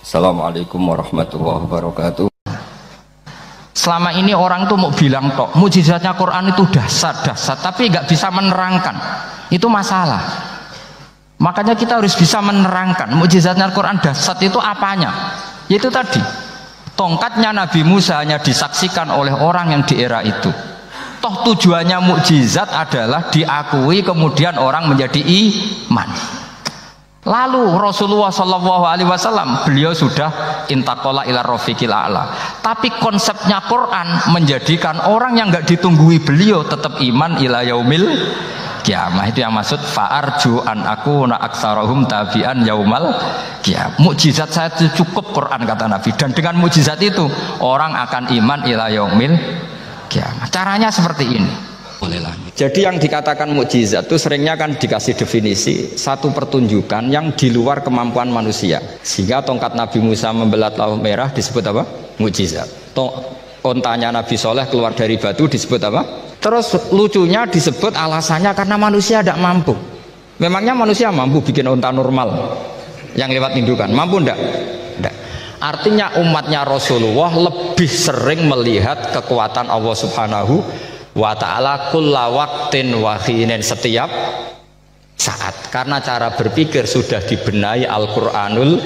Assalamualaikum warahmatullahi wabarakatuh. Selama ini orang tuh mau bilang tok, mukjizatnya Quran itu dahsyat, tapi nggak bisa menerangkan. Itu masalah. Makanya kita harus bisa menerangkan mukjizatnya Quran dahsyat itu apanya. Yaitu tadi, tongkatnya Nabi Musa hanya disaksikan oleh orang yang di era itu. Toh tujuannya mukjizat adalah diakui kemudian orang menjadi iman. Lalu Rasulullah SAW beliau sudah intaqala ila rafiqil a'la. Tapi konsepnya Quran menjadikan orang yang nggak ditunggui beliau tetap iman ila yaumil kiamah. Itu yang maksud fa'arju an aku na aksarahum tabi'an yaumal kiamah. Mukjizat saya itu cukup Quran kata Nabi, dan dengan mukjizat itu orang akan iman ila yaumil kiamah. Caranya seperti ini. Jadi yang dikatakan mukjizat itu seringnya kan dikasih definisi satu pertunjukan yang di luar kemampuan manusia. Sehingga tongkat Nabi Musa membelah Laut Merah disebut apa? Mukjizat. Ontanya Nabi Soleh keluar dari batu disebut apa? Terus lucunya disebut alasannya karena manusia tidak mampu. Memangnya manusia mampu bikin onta normal yang lewat indukan? Mampu enggak? Enggak. Artinya umatnya Rasulullah lebih sering melihat kekuatan Allah Subhanahu wa ta'ala kulla waqtin wa khinin, setiap saat, karena cara berpikir sudah dibenahi Al-Qur'anul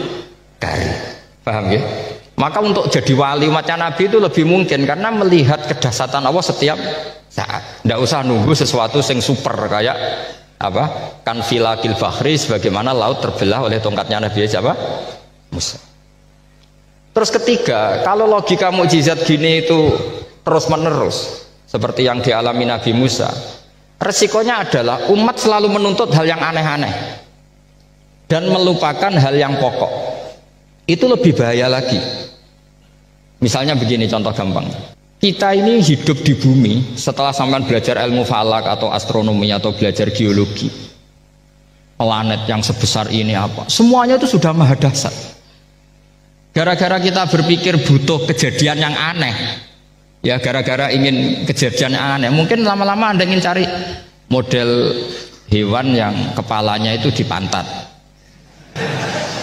Karim. Paham ya? Maka untuk jadi wali umatnya Nabi itu lebih mungkin karena melihat kedahsyatan Allah setiap saat. Tidak usah nunggu sesuatu yang super kayak apa? Kan filakil bahri, sebagaimana laut terbelah oleh tongkatnya Nabi siapa? Musa. Terus ketiga, kalau logika mukjizat gini itu terus menerus seperti yang dialami Nabi Musa, resikonya adalah umat selalu menuntut hal yang aneh-aneh dan melupakan hal yang pokok. Itu lebih bahaya lagi. Misalnya begini contoh gampang, kita ini hidup di bumi setelah sampean belajar ilmu falak atau astronomi atau belajar geologi, planet yang sebesar ini apa, semuanya itu sudah maha dahsyat. Gara-gara kita berpikir butuh kejadian yang aneh, ya gara-gara ingin kejadian yang aneh, mungkin lama-lama Anda ingin cari model hewan yang kepalanya itu di pantat,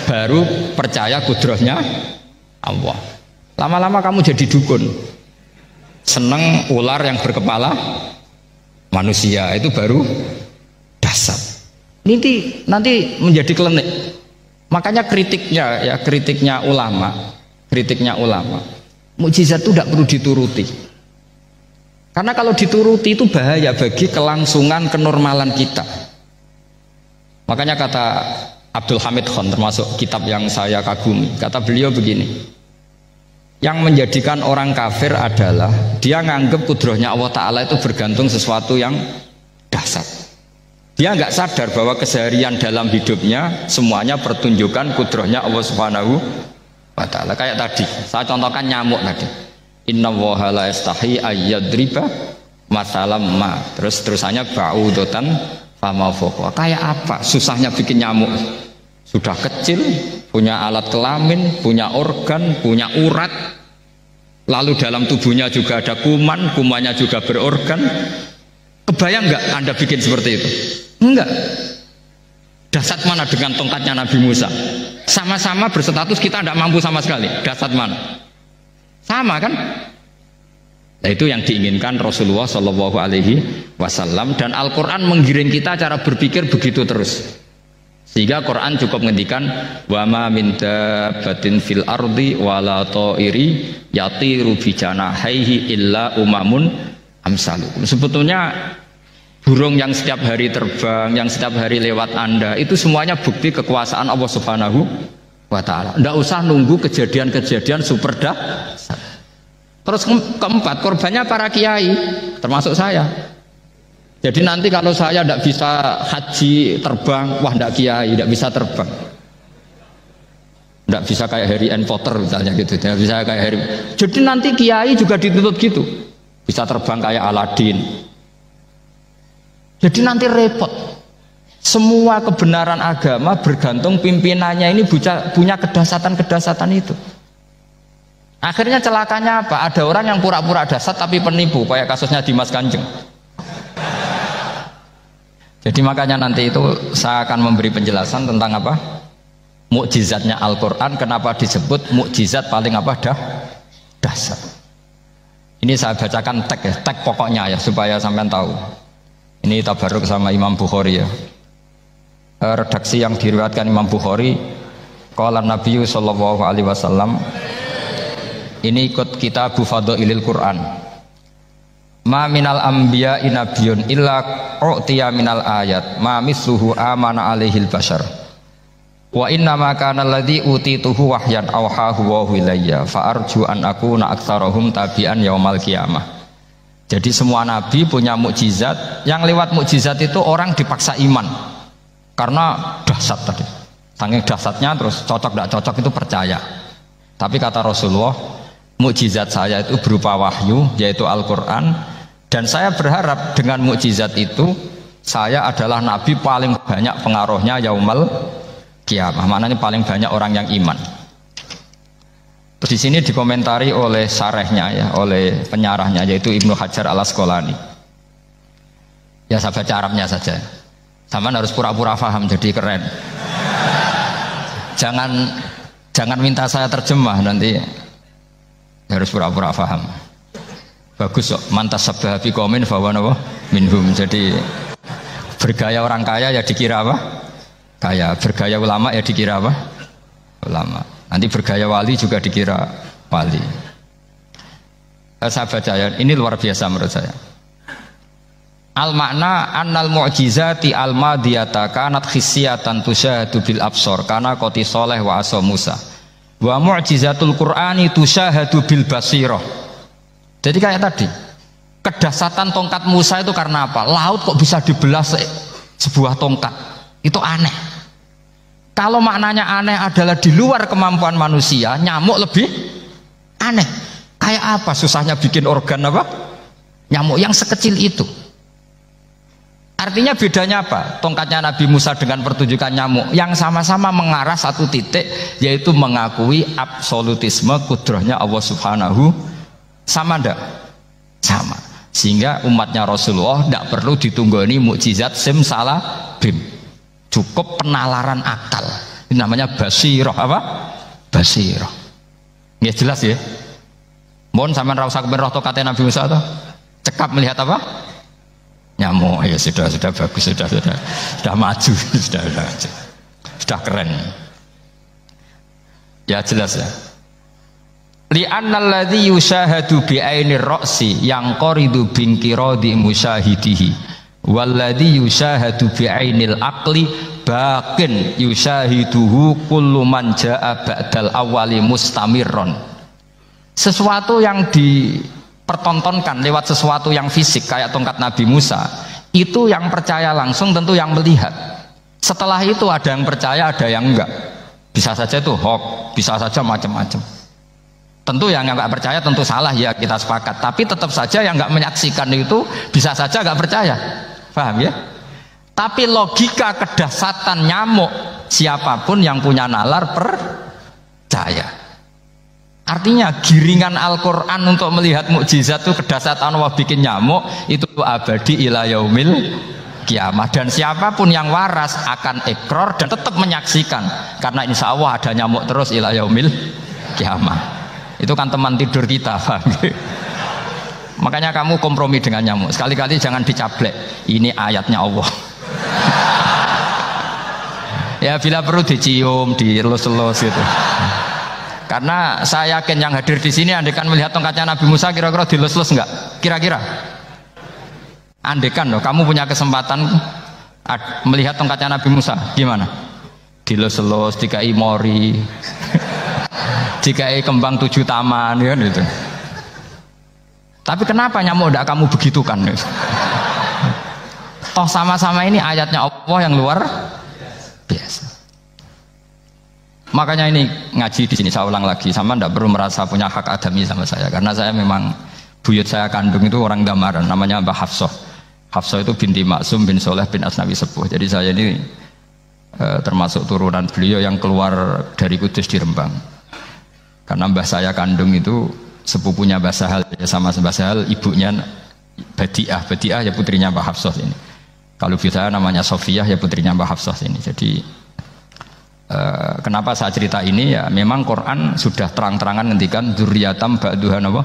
baru percaya kudrahnya Allah. Lama-lama kamu jadi dukun, seneng ular yang berkepala manusia, itu baru dahsyat. Nanti menjadi klinik. Makanya kritiknya ulama, mukjizat itu tidak perlu dituruti. Karena kalau dituruti itu bahaya bagi kelangsungan kenormalan kita. Makanya kata Abdul Hamid Khan, termasuk kitab yang saya kagumi, kata beliau begini, yang menjadikan orang kafir adalah dia nganggep kudrahnya Allah Ta'ala itu bergantung sesuatu yang dahsyat. Dia nggak sadar bahwa keseharian dalam hidupnya semuanya pertunjukan kudrahnya Allah Subhanahu wa ta'ala. Kayak tadi, saya contohkan nyamuk tadi. Inna woha la yastahi ayyadriba masalam ma. Terusannya ba'udotan fama fokwa. Kayak apa susahnya bikin nyamuk? Sudah kecil, punya alat kelamin, punya organ, punya urat. Lalu dalam tubuhnya juga ada kuman, kumannya juga berorgan. Kebayang nggak Anda bikin seperti itu? Enggak. Dahsyat mana dengan tongkatnya Nabi Musa? Sama-sama berstatus kita tidak mampu sama sekali. Dahsyat mana? Sama kan? Nah, itu yang diinginkan Rasulullah Shallallahu Alaihi Wasallam, dan Al-Quran menggiring kita cara berpikir begitu terus. Sehingga Quran cukup ngendikan wa ma min dabbatin fil ardi wala ta'iri yatiru bi janahaihi illa umamun amsalukum. Sebetulnya burung yang setiap hari terbang, yang setiap hari lewat Anda, itu semuanya bukti kekuasaan Allah Subhanahu wa ta'ala. Tidak usah nunggu kejadian-kejadian super dahsyat. Terus keempat, korbannya para kiai, termasuk saya. Jadi nanti kalau saya tidak bisa haji terbang, wah tidak kiai, tidak bisa terbang. Tidak bisa kayak Harry and Potter misalnya gitu, tidak bisa kayak Harry. Jadi nanti kiai juga dituntut gitu, bisa terbang kayak Aladin. Jadi nanti repot. Semua kebenaran agama bergantung pimpinannya ini punya kedahsyatan-kedahsyatan itu. Akhirnya celakanya apa? Ada orang yang pura-pura dahsyat tapi penipu, kayak kasusnya Dimas Kanjeng. Jadi makanya nanti itu saya akan memberi penjelasan tentang apa? mukjizatnya Al-Quran kenapa disebut mukjizat paling apa dasar. Ini saya bacakan tag ya, tag pokoknya ya supaya sampean tahu. Ini tabaruk sama Imam Bukhari ya. Redaksi yang diriwayatkan Imam Bukhari, qala Nabi sallallahu alaihi wasallam. Ini ikut kitab Fadhailil Quran. Ma minal anbiya nabiyyun illa u'tiya minal ayat ma misluhu amana alaihil bashar. Wa inna ma kana alladhi utituhu wahyan awhahu wa ilayya fa arju an akuna aktsarahum tabi'an yaumal qiyamah. Jadi semua nabi punya mukjizat, yang lewat mukjizat itu orang dipaksa iman karena dahsyat tadi. Saking dahsyatnya terus cocok tidak cocok itu percaya. Tapi kata Rasulullah, mukjizat saya itu berupa wahyu yaitu Al-Qur'an, dan saya berharap dengan mukjizat itu saya adalah nabi paling banyak pengaruhnya yaumal kiamah, maknanya paling banyak orang yang iman. Terus di sini dikomentari oleh syarahnya ya, oleh penyarahnya yaitu Ibnu Hajar Al-Asqalani. Ya saya baca Arabnya saja. Sama harus pura-pura paham jadi keren. Jangan minta saya terjemah nanti harus pura-pura paham. Bagus kok, mantas sabda fi qaumin fa huwa minhum. Jadi bergaya orang kaya ya dikira apa? Kaya, bergaya ulama ya dikira apa? Ulama. Nanti bergaya wali juga dikira wali. Saya baca ya, ini luar biasa menurut saya. Al makna annal mu'jizati al madiyata kanat khissiyatan tusyahadu bil absor kana qoti soleh wa aso Musa. Wa mu'jizatul Qur'ani tusyahadu bil basirah. Jadi kayak tadi, kedahsyatan tongkat Musa itu karena apa? Laut kok bisa dibelah sebuah tongkat? Itu aneh. Kalau maknanya aneh adalah di luar kemampuan manusia, nyamuk lebih aneh. Kayak apa susahnya bikin organ apa? Nyamuk yang sekecil itu. Artinya bedanya apa? Tongkatnya Nabi Musa dengan pertunjukan nyamuk yang sama-sama mengarah satu titik, yaitu mengakui absolutisme kudrahnya Allah Subhanahu. Sama ndak? Sama. Sehingga umatnya Rasulullah tidak perlu ditunggoni mukjizat simsalabim. Cukup penalaran akal. Ini namanya basirah apa? Basirah. Ya jelas ya. Mohon sampean ra usah kepen roh tokate Nabi Musa toh. Cekap melihat apa? Nyamuk. Ya sudah bagus, sudah maju, sudah keren. Ya jelas ya. Li'annal ladzi yushahadu bi ainir ra'si yang qaridu binqiradi musyahidihi. Walladhi yushahadu bi'ainil aqli baqin yushahiduhu kullu man ja'a ba'dal awali mustamirron. Sesuatu yang dipertontonkan lewat sesuatu yang fisik kayak tongkat Nabi Musa, itu yang percaya langsung tentu yang melihat. Setelah itu ada yang percaya, ada yang enggak. Bisa saja itu hoax, bisa saja macam-macam. Tentu yang enggak percaya tentu salah ya, kita sepakat. Tapi tetap saja yang enggak menyaksikan itu bisa saja enggak percaya. Paham ya? Tapi logika kedahsyatan nyamuk, siapapun yang punya nalar percaya. Artinya giringan Al-Quran untuk melihat mukjizat itu kedahsyatan Allah bikin nyamuk itu abadi ila yaumil kiamah, dan siapapun yang waras akan ikrar dan tetap menyaksikan karena insya Allah ada nyamuk terus ila yaumil kiamah. Itu kan teman tidur kita, paham ya? Makanya kamu kompromi dengan nyamuk. Sekali-kali jangan dicablek. Ini ayatnya Allah. Ya bila perlu dicium, dielus-elus gitu. Karena saya yakin yang hadir di sini andekan melihat tongkatnya Nabi Musa kira-kira dilus-elus enggak? Kira-kira? Andekan loh, kamu punya kesempatan melihat tongkatnya Nabi Musa, gimana? Dilus-elus, dikai mori, dikai kembang 7 taman, ya gitu. Tapi kenapa nyamuk tidak kamu begitukan? Toh sama-sama ini ayatnya Allah yang luar biasa. Makanya ini ngaji di sini saya ulang lagi, sama tidak perlu merasa punya hak adami sama saya, karena saya memang buyut saya kandung itu orang Damaran, namanya Mbah Hafsah. Hafsah itu binti Maksum bin Soleh bin Asnawi Sepuh. Jadi saya ini termasuk turunan beliau yang keluar dari Kudus di Rembang. Karena mbah saya kandung itu sepupunya Mbah Sahal, ya, sama Mbah Sahal ibunya Badiah ya putrinya Mbah Hafsah ini. Kalau saya namanya Sofiyah ya putrinya Mbah Hafsah ini. Jadi Kenapa saya cerita ini ya memang Quran sudah terang-terangan ngendikan dzurriyatam ba'duha apa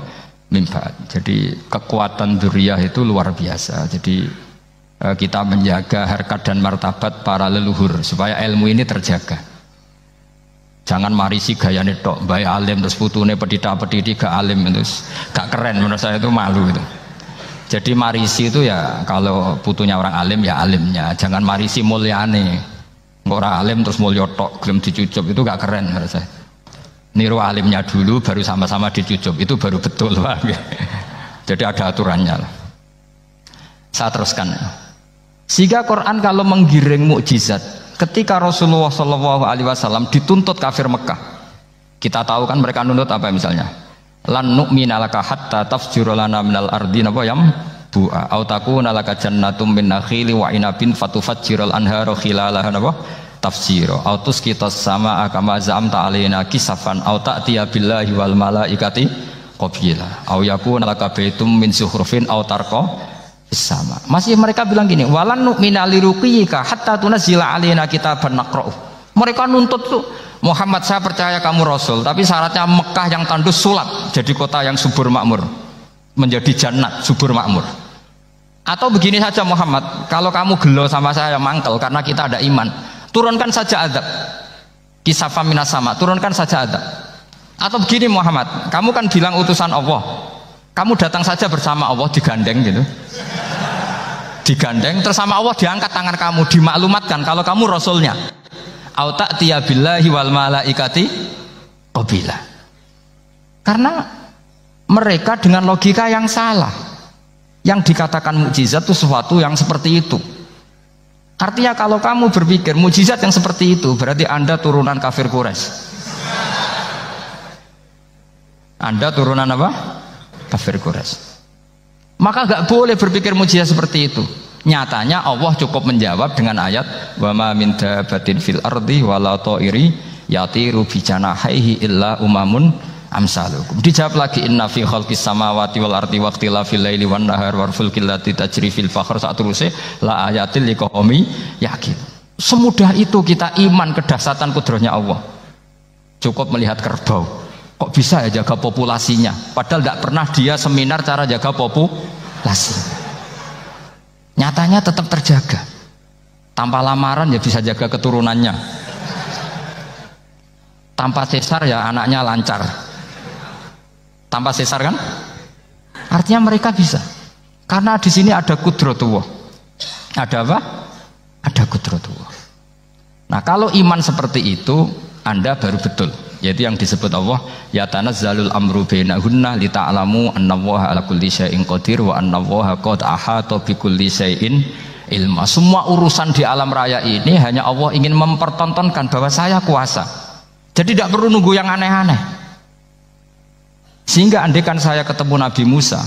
min ba'd. Jadi kekuatan dzurriyah itu luar biasa. Jadi kita menjaga harkat dan martabat para leluhur supaya ilmu ini terjaga. Jangan marisi gayane tok, bae alim terus putune pedita-pediti gak alim terus gak keren, menurut saya itu malu itu. Jadi marisi itu ya kalau putunya orang alim ya alimnya, jangan marisi mulyane. Orang alim terus mulya tok gelem dicucup itu gak keren menurut saya. Niru alimnya dulu baru sama-sama dicucup itu baru betul. Jadi ada aturannya lah. Saya teruskan. Sehingga Quran kalau menggiring mukjizat, ketika Rasulullah SAW dituntut kafir Mekah, kita tahu kan mereka nuntut apa misalnya? Lan nu'mina laka hatta tafjura lana minal ardi napa yam bu'a au takuna laka jannatum min nakhili wa inabin fatufajjiral anhara khilalaha napa tafsira au tusqitas samaa kama zamta alaina kisafan au ta'tiya billahi wal malaikati qabila au yakuna laka baitum min zuhrufin au tarqa sama. Masih mereka bilang gini, walan nu'mina liruqiyika hatta tunzila alaina kitaban naqra'u. Mereka nuntut tuh, Muhammad saya percaya kamu Rasul, tapi syaratnya Mekah yang tandus sulap, jadi kota yang subur makmur, menjadi jannat subur makmur. Atau begini saja Muhammad, kalau kamu gelo sama saya mangkel karena kita ada iman, turunkan saja adab. Kisafam minas sama, turunkan saja adab. Atau begini Muhammad, kamu kan bilang utusan Allah, kamu datang saja bersama Allah digandeng gitu. Digandeng terus sama Allah diangkat tangan kamu, dimaklumatkan kalau kamu rasulnya. Au ta'tiya billahi wal malaikati qabila. Karena mereka dengan logika yang salah. Yang dikatakan mukjizat itu sesuatu yang seperti itu. Artinya kalau kamu berpikir mukjizat yang seperti itu, berarti Anda turunan kafir Quraisy. Anda turunan apa? Kafir Quraisy. Maka gak boleh berpikir mukjizat seperti itu. Nyatanya Allah cukup menjawab dengan ayat wa ma min dabatin fil ardi wala ta'iri yatiru bi janahihi illa umamun amsalukum. Dijawab lagi inna fi khalqis samawati wal ardi wa ikhtilafil laili wan nahar wal fulkil lati tajri fil bahr saat terusé la ayatil liqaumi yakin. Semudah itu kita iman kedahsyatan kudrahnya Allah. Cukup melihat kerbau, kok bisa ya jaga populasinya, padahal tidak pernah dia seminar cara jaga populasi. Nyatanya tetap terjaga. Tanpa lamaran ya bisa jaga keturunannya. Tanpa sesar ya anaknya lancar. Tanpa sesar kan? Artinya mereka bisa. Karena di sini ada kudratullah. Ada apa? Ada kudratullah. Nah, kalau iman seperti itu, Anda baru betul. Yaitu yang disebut Allah, ya tanazzalul amru bainahunna li ta'lamu annallaha ala kulli syai'in qadir wa annallaha qad ahata bi kulli syai'in ilma. Semua urusan di alam raya ini hanya Allah ingin mempertontonkan bahwa saya kuasa. Jadi tidak perlu nunggu yang aneh-aneh. Sehingga andaikan saya ketemu Nabi Musa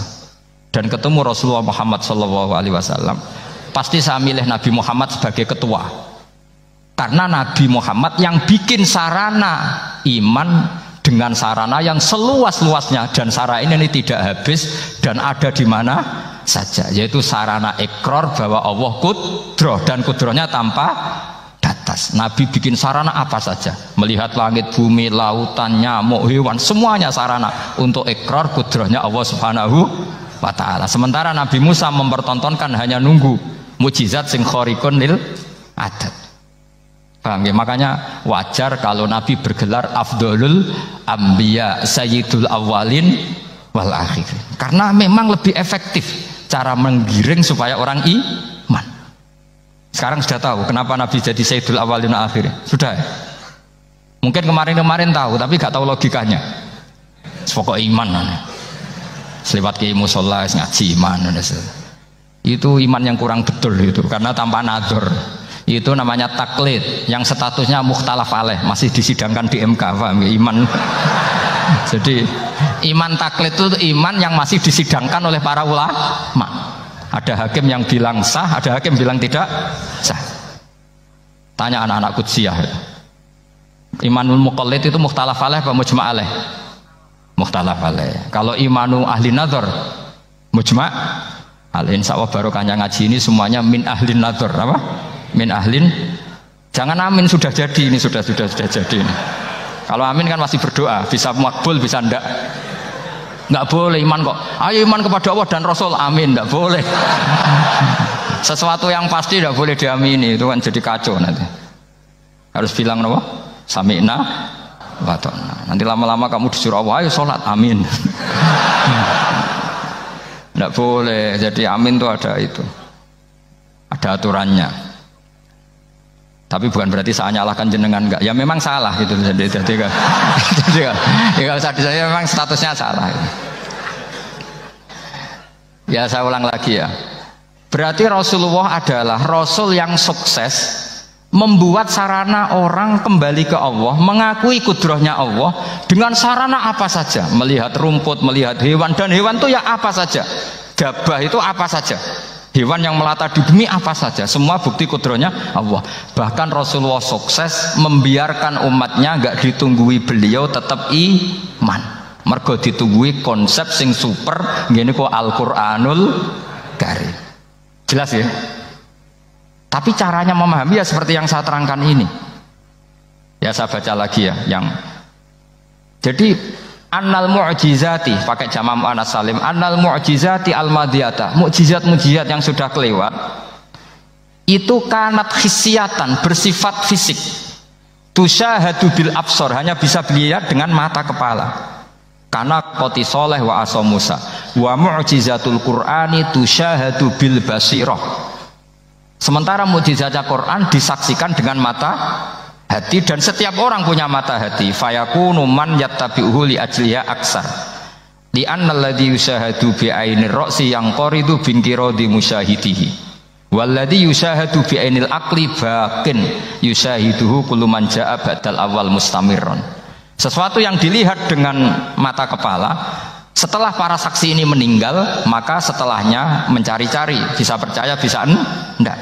dan ketemu Rasulullah Muhammad SAW, pasti saya milih Nabi Muhammad sebagai ketua. Karena Nabi Muhammad yang bikin sarana iman dengan sarana yang seluas-luasnya, dan sarana ini tidak habis dan ada di mana saja, yaitu sarana ikrar bahwa Allah kudroh dan kudrohnya tanpa batas. Nabi bikin sarana apa saja, melihat langit, bumi, lautan, nyamuk, hewan, semuanya sarana untuk ikrar kudrohnya Allah Subhanahu wa ta'ala. Sementara Nabi Musa mempertontonkan hanya nunggu mukjizat sing khariqun lil adat. Paham ya? Makanya wajar kalau Nabi bergelar Afdolul Ambiya Sayyidul Awwalin wal Akhirin, karena memang lebih efektif cara menggiring supaya orang iman. Sekarang sudah tahu kenapa Nabi jadi Sayyidul Awwalin wal Akhirin? Sudah ya? Mungkin kemarin-kemarin tahu tapi gak tahu logikanya. Pokok iman selewat ke musola ngaji iman. Itu iman yang kurang betul itu, karena tanpa nadzor. Itu namanya taklid yang statusnya mukhtalaf alaih, masih disidangkan di MK, paham ya? Iman. Jadi iman taklid itu iman yang masih disidangkan oleh para ulama. Ada hakim yang bilang sah, ada hakim bilang tidak sah. Tanya anak-anak Qudsiyah. Imanul muqallid itu mukhtalaf alaih apa mujma' alaih? Mukhtalaf alaih. Kalau imanu ahli nadzar mujma' alaih. Insyaallah barokahnya ngaji ini semuanya min ahli nadzar, apa? Min ahlin Jangan amin sudah jadi ini sudah jadi ini. Kalau amin kan masih berdoa, bisa makbul bisa ndak. Nggak boleh iman kok. Ayo iman kepada Allah dan Rasul, amin, nggak boleh. Sesuatu yang pasti nggak boleh diamini, itu kan jadi kacau nanti. Harus bilang apa? Sami'na wa ta'na. Nanti lama-lama kamu disuruh Allah, ayo sholat, amin. Nggak boleh. Jadi amin itu ada itu, ada aturannya. Tapi bukan berarti saya nyalahkan jenengan, enggak. Ya memang salah gitu. Jadi kan, ya saya memang statusnya salah. Ya saya ulang lagi ya. Berarti Rasulullah adalah Rasul yang sukses membuat sarana orang kembali ke Allah, mengakui kudrahnya Allah dengan sarana apa saja. Melihat rumput, melihat hewan, dan hewan itu ya apa saja. Gabah itu apa saja. Hewan yang melata di bumi apa saja, semua bukti kudrahnya Allah. Bahkan Rasulullah sukses membiarkan umatnya nggak ditunggui beliau tetap iman. Mergo ditunggui konsep sing super, gini kok Al-Qur'anul Karim. Jelas ya? Tapi caranya memahami ya seperti yang saya terangkan ini. Ya saya baca lagi ya, yang jadi annal mu'jizati pakai jamak muannas salim, annal mu'jizati al-madiyata, mukjizat-mukjizat yang sudah kelewat itu kanat khisiatan, bersifat fisik, tusyahadu bil absor, hanya bisa dilihat dengan mata kepala, karena qoti soleh wa asa Musa, wa mu'jizatul qur'ani tusyahadu bil basirah. Sementara mukjizatnya Quran disaksikan dengan mata hati, dan setiap orang punya mata hati. Fayakunu man yattabi'uhu li ajliha aksar li anna alladhi yushahadu bi ainir ra'si yang qaridu bin qiradi musyahidihi walladhi yushahadu bi ainil aqli baqin yushahiduhu kullu man ja'a badal awal mustamirron. Sesuatu yang dilihat dengan mata kepala, setelah para saksi ini meninggal, maka setelahnya mencari-cari, bisa percaya bisa enggak.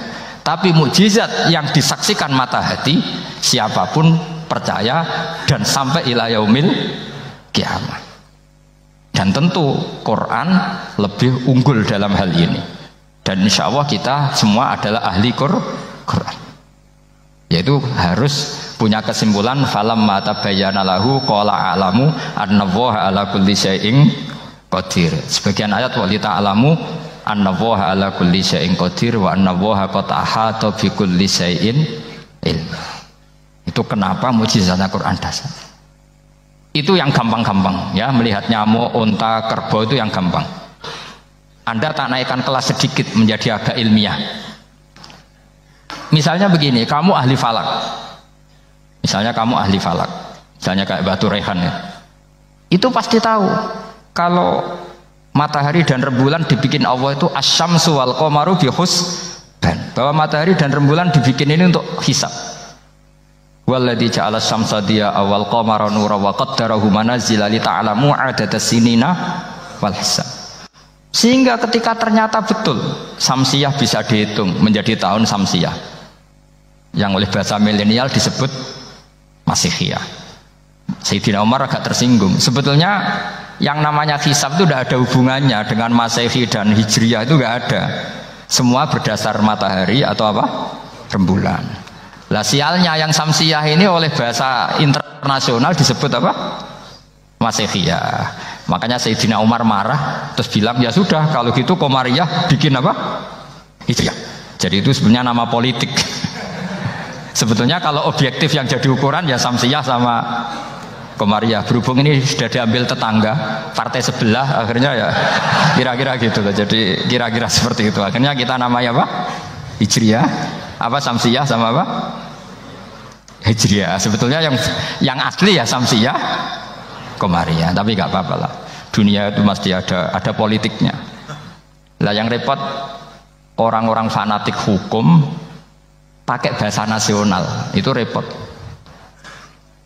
Tapi mukjizat yang disaksikan mata hati, siapapun percaya dan sampai ila yaumil kiamat. Dan tentu Quran lebih unggul dalam hal ini. Dan insya Allah kita semua adalah ahli Quran. Yaitu harus punya kesimpulan falamma tabayyana lahu qala a'lamu annallaha ala kulli syai'in qadir. Sebagian ayat wa li ta'lamu annallaha ala kulli syai'in qadir wa annallaha qad ahata bi kulli syai'in ilma. Itu kenapa mukjizatnya Quran dasar. Itu yang gampang-gampang ya, melihat nyamuk, unta, kerbau itu yang gampang. Anda tak naikkan kelas sedikit menjadi agak ilmiah. Misalnya begini, kamu ahli falak. Misalnya kamu ahli falak. Misalnya kayak Batu Rehan ya. Itu pasti tahu kalau matahari dan rembulan dibikin Allah itu asyamsu wal qamaru bi husban. Bahwa matahari dan rembulan dibikin ini untuk hisab. Walladzi ja'ala syamsa diya wal qamara nura wa qaddarahu manazila li ta'lamu 'adada sinina wal hisab. Sehingga ketika ternyata betul samsiyah bisa dihitung menjadi tahun samsiyah, yang oleh bahasa milenial disebut Masihiyah. Sayyidina Umar agak tersinggung. Sebetulnya yang namanya hisab itu tidak ada hubungannya dengan Masehi dan Hijriyah, itu tidak ada. Semua berdasar matahari atau apa? Rembulan. Lah sialnya yang samsiyah ini oleh bahasa internasional disebut apa? Masihiyah. Makanya Sayyidina Umar marah terus bilang ya sudah kalau gitu Qamariyah bikin apa? Hijriyah. Jadi itu sebenarnya nama politik. Sebetulnya kalau objektif yang jadi ukuran ya samsiyah sama Qamariyah. Berhubung ini sudah diambil tetangga partai sebelah, akhirnya ya kira-kira gitu loh. Jadi kira-kira seperti itu. Akhirnya kita namanya apa? Hijriyah. Apa samsiyah sama apa? Hijriyah. Sebetulnya yang asli ya samsiyah, Qamariyah. Tapi nggak apa-apa lah. Dunia itu mesti ada politiknya. Lah yang repot orang-orang fanatik hukum pakai bahasa nasional itu repot.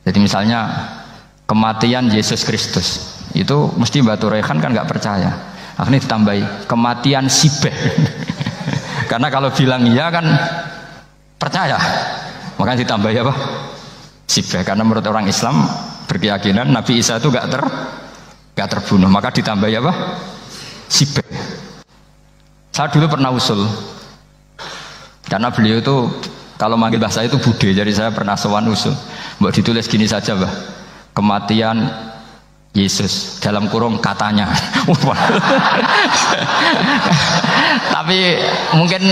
Jadi misalnya kematian Yesus Kristus itu mesti Batu Rehan kan nggak percaya. Akhirnya ditambahi kematian Sibeh. Karena kalau bilang iya kan percaya, makanya ditambahi apa? Sibeh. Karena menurut orang Islam berkeyakinan Nabi Isa itu nggak terbunuh, maka ditambahi apa? Sibeh. Saya dulu pernah usul, karena beliau itu Kalau manggil bahasa itu Bude, jadi saya pernah sowan usul. Mbok ditulis gini saja, Mbah. Kematian Yesus dalam kurung katanya. Tapi mungkin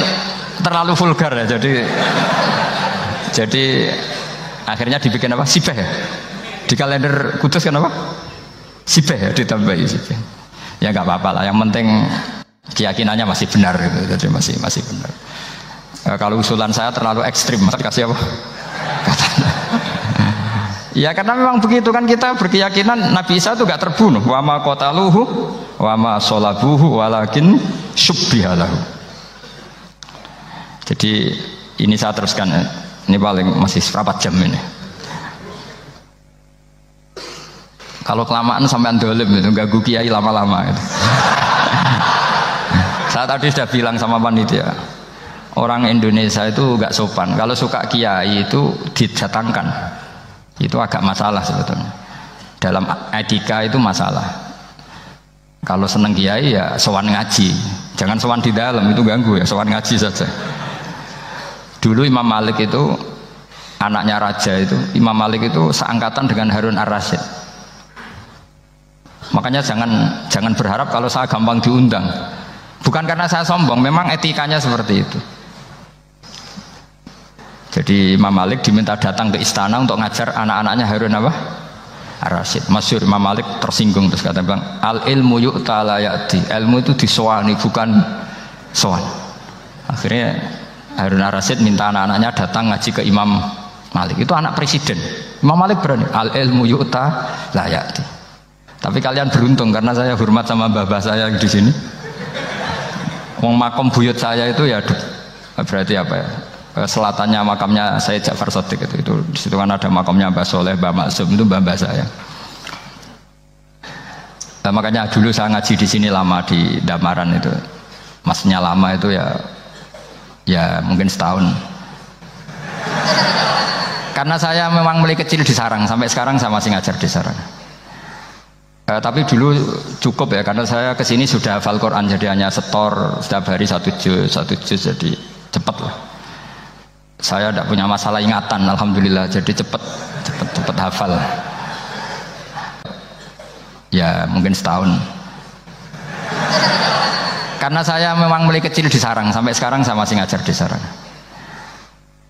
terlalu vulgar ya, jadi akhirnya dibikin apa? Sibeh ya. Di kalender Kudus kan apa? Sibeh ya, ditambahi Sibeh. Ya nggak apa-apa lah, yang penting keyakinannya masih benar gitu. Jadi masih benar. Kalau usulan saya terlalu ekstrim, masa dikasih apa? Katanya. Ya karena memang begitu kan, kita berkeyakinan Nabi Isa itu gak terbunuh. Wa ma qataluhu wa ma sholabuhu walakin syubbihalahu. Jadi ini saya teruskan ya. Ini paling masih seperempat jam ini. Kalau kelamaan sampean dolim itu ganggu kiai lama-lama gitu. Saya tadi sudah bilang sama panitia, orang Indonesia itu gak sopan. Kalau suka kiai itu didatangkan, itu agak masalah sebetulnya. Dalam etika itu masalah. Kalau seneng kiai ya sowan ngaji, jangan sowan di dalam, itu ganggu ya, sowan ngaji saja. Dulu Imam Malik itu anaknya raja itu, Imam Malik itu seangkatan dengan Harun Ar-Rasyid. Makanya jangan berharap kalau saya gampang diundang. Bukan karena saya sombong, memang etikanya seperti itu. Jadi Imam Malik diminta datang ke istana untuk ngajar anak-anaknya Harun apa? Ar-Rasyid. Masyhur Imam Malik tersinggung terus kata bilang, al ilmu yu'ta la ya'ti. Ilmu itu disowani bukan sowan. Akhirnya Harun Ar-Rasyid minta anak-anaknya datang ngaji ke Imam Malik. Itu anak presiden. Imam Malik berani, al ilmu yu'ta la ya'ti. Tapi kalian beruntung karena saya hormat sama mbah-mbah saya di sini. Wong makom buyut saya itu ya berarti apa ya? Selatannya makamnya Sayyid Ja'far Shadiq itu di situ kan ada makamnya Mbah Soleh, Mbah Maksum, itu mbah-mbah saya. Nah, makanya dulu saya ngaji di sini lama di Damaran itu. Maksudnya lama itu ya mungkin setahun. Karena saya memang mulai kecil di sarang, sampai sekarang saya masih ngajar di sarang. Tapi dulu cukup ya, karena saya kesini sudah hafal Quran, jadi hanya setor setiap hari satu juz, jadi cepat lah. Saya tidak punya masalah ingatan, alhamdulillah, jadi cepat hafal. Ya mungkin setahun. Karena saya memang mulai kecil di sarang, sampai sekarang saya masih ngajar di sarang.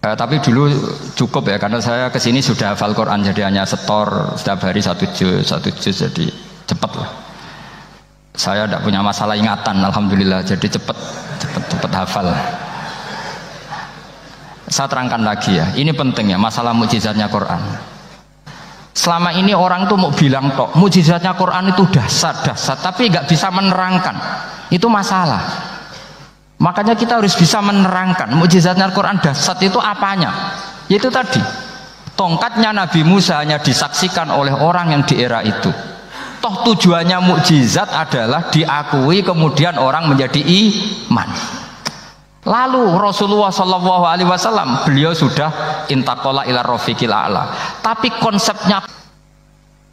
Tapi dulu cukup ya, karena saya kesini sudah hafal Quran, jadi hanya setor setiap hari satu juz, jadi cepat lah. Saya tidak punya masalah ingatan, alhamdulillah, jadi cepat hafal. Saya terangkan lagi ya, ini penting ya, masalah mukjizatnya Quran. Selama ini orang tuh mau bilang tok, mukjizatnya Quran itu dahsyat, tapi nggak bisa menerangkan. Itu masalah. Makanya kita harus bisa menerangkan mukjizatnya Al-Quran dahsyat itu apanya. Yaitu tadi, tongkatnya Nabi Musa hanya disaksikan oleh orang yang di era itu. Toh tujuannya mukjizat adalah diakui kemudian orang menjadi iman. Lalu Rasulullah SAW beliau sudah intaqala ila rafiqil a'la. Tapi konsepnya,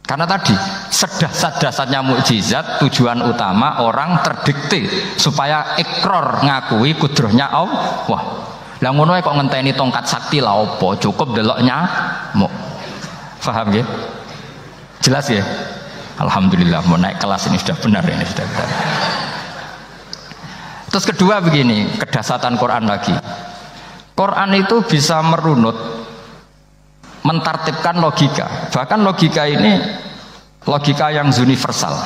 karena tadi sedahsyat-dahsyatnya mukjizat, tujuan utama orang terdikte supaya ikrar ngakui kudrohnya Allah. Lah ngono kok ngenteni tongkat sakti lah opo, cukup deloknya mau. Paham ya? Jelas ya? Alhamdulillah, mau naik kelas ini sudah benar, ini sudah benar. Terus kedua begini, kedahsyatan Quran lagi. Quran itu bisa merunut, mentartibkan logika. Bahkan logika ini logika yang universal.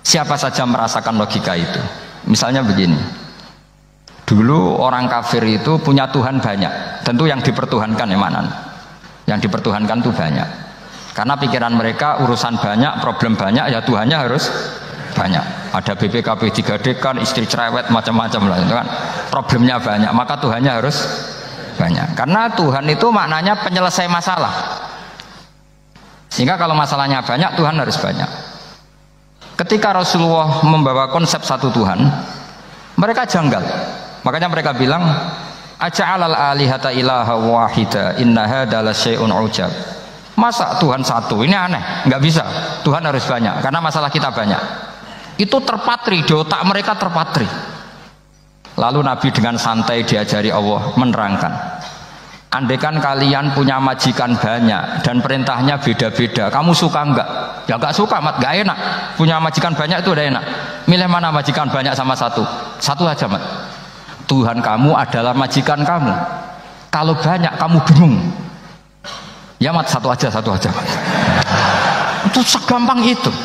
Siapa saja merasakan logika itu. Misalnya begini, dulu orang kafir itu punya Tuhan banyak. Tentu yang dipertuhankan ya mana? Yang dipertuhankan itu banyak. Karena pikiran mereka urusan banyak, problem banyak, ya Tuhannya harus banyak. Ada BPKB 3D kan, istri cerewet, macam-macam lah, itu kan problemnya banyak, maka Tuhannya harus banyak. Karena Tuhan itu maknanya penyelesai masalah. Sehingga kalau masalahnya banyak, Tuhan harus banyak. Ketika Rasulullah membawa konsep satu Tuhan, mereka janggal. Makanya mereka bilang, aja'alal alihata ilaha wahida inna hadza lasyai'un ujab. Masa Tuhan satu? Ini aneh, nggak bisa. Tuhan harus banyak, karena masalah kita banyak. Itu terpatri, di otak mereka terpatri. Lalu Nabi dengan santai diajari Allah menerangkan. Andaikan kalian punya majikan banyak dan perintahnya beda-beda, kamu suka enggak? Ya enggak suka, Mat, enggak enak. Punya majikan banyak itu udah enak. Milih mana majikan banyak sama satu? Satu aja, Mat. Tuhan kamu adalah majikan kamu. Kalau banyak kamu bingung. Ya, Mat, satu aja, Mat. Itu segampang itu.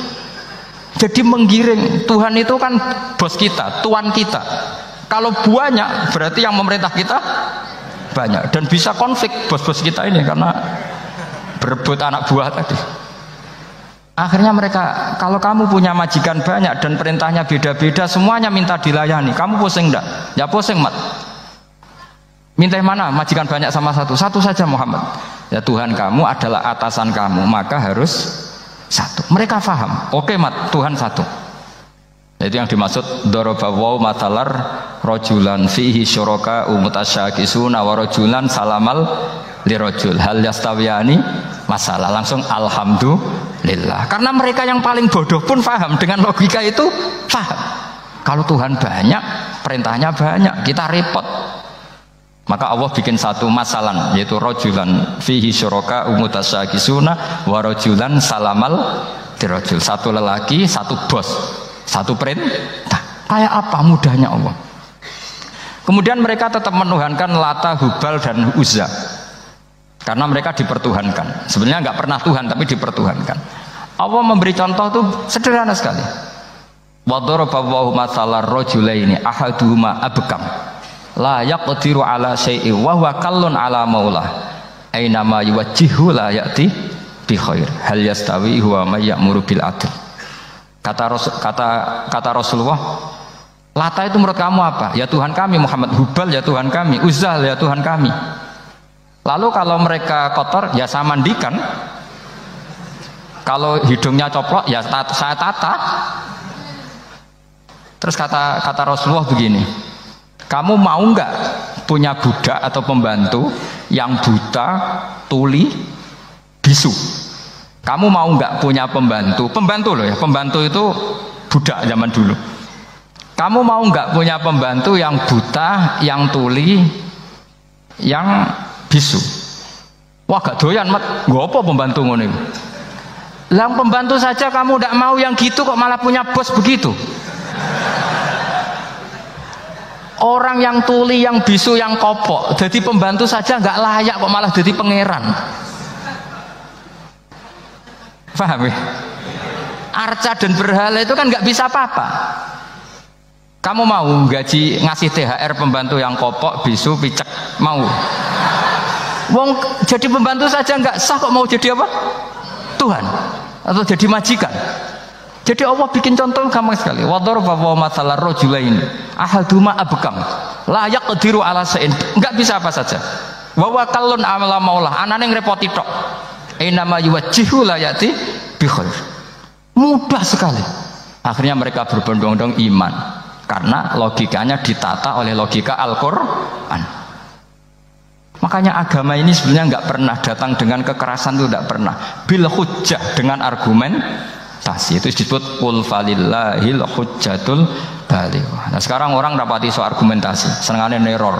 Jadi menggiring, Tuhan itu kan bos kita, tuan kita. Kalau banyak berarti yang memerintah kita banyak, dan bisa konflik bos-bos kita ini karena berebut anak buah tadi. Akhirnya mereka, kalau kamu punya majikan banyak dan perintahnya beda-beda, semuanya minta dilayani, kamu pusing enggak? Ya pusing, Mat. Minta yang mana? Majikan banyak sama satu? Satu saja, Muhammad. Ya, Tuhan kamu adalah atasan kamu, maka harus satu. Mereka faham. Oke, Mat, Tuhan satu. Itu yang dimaksud dorobawaw matalar rojulan fihi syuraka umutasyakisuna wa rojulan salamal lirojul hal yastawiyani masalah. Langsung alhamdulillah. Karena mereka yang paling bodoh pun faham dengan logika itu, faham. Kalau Tuhan banyak, perintahnya banyak, kita repot. Maka Allah bikin satu masalah, yaitu rojulan fihi syuraka umutasyakisuna wa rojulan salamal lirojul. Satu lelaki, satu bos. Satu perintah. Kayak apa mudahnya Allah. Kemudian mereka tetap menuhankan Lata, Hubal dan Uzza, karena mereka dipertuhankan. Sebenarnya nggak pernah Tuhan, tapi dipertuhankan. Allah memberi contoh itu sederhana sekali. Wa daraballahu mathalar rajulaini ahaduhuma abkam la yaqdiru ala syai'in wa huwa kallun ala maulah aina ma yuwajjihu la ya'ti bi khair hal yastawi huwa may ya'muru bil adl. Kata Rasulullah, Lata itu menurut kamu apa? Ya Tuhan kami. Muhammad. Hubal ya Tuhan kami. Uzzal ya Tuhan kami. Lalu kalau mereka kotor, ya saya mandikan. Kalau hidungnya coplok, ya saya tata. Terus kata Rasulullah begini, kamu mau nggak punya budak atau pembantu yang buta, tuli, bisu? Kamu mau nggak punya pembantu loh ya, pembantu itu budak zaman dulu. Kamu mau nggak punya pembantu yang buta, yang tuli, yang bisu? Wah, gak doyan, Mat. Gak apa pembantu ngono itu. Lah pembantu saja kamu tidak mau yang gitu, kok malah punya bos begitu? Orang yang tuli, yang bisu, yang kopok, jadi pembantu saja nggak layak, kok malah jadi pangeran. Paham ya? Arca dan berhala itu kan nggak bisa apa-apa. Kamu mau gaji ngasih THR pembantu yang kopok, bisu, picek? Mau? Wong jadi pembantu saja nggak sah, kok mau jadi apa? Tuhan atau jadi majikan? Jadi Allah bikin contoh gampang sekali. Wa daraballahu mathalar rajulaini ahaduma abkam la yaqdiru ala syai'in. Enggak bisa apa saja. Wa wa kallun amala maulah, anane ngrepoti tok. Inama yuwajjihu la yati bi khair. Mudah sekali. Akhirnya mereka berbondong-bondong iman karena logikanya ditata oleh logika Al-Qur'an. Makanya agama ini sebenarnya nggak pernah datang dengan kekerasan, itu tidak pernah. Bil hujjah, dengan argumentasi. Itu disebut qul falillahil hujjatul balighah. Nah, sekarang orang rapati soal argumentasi, senengane neror.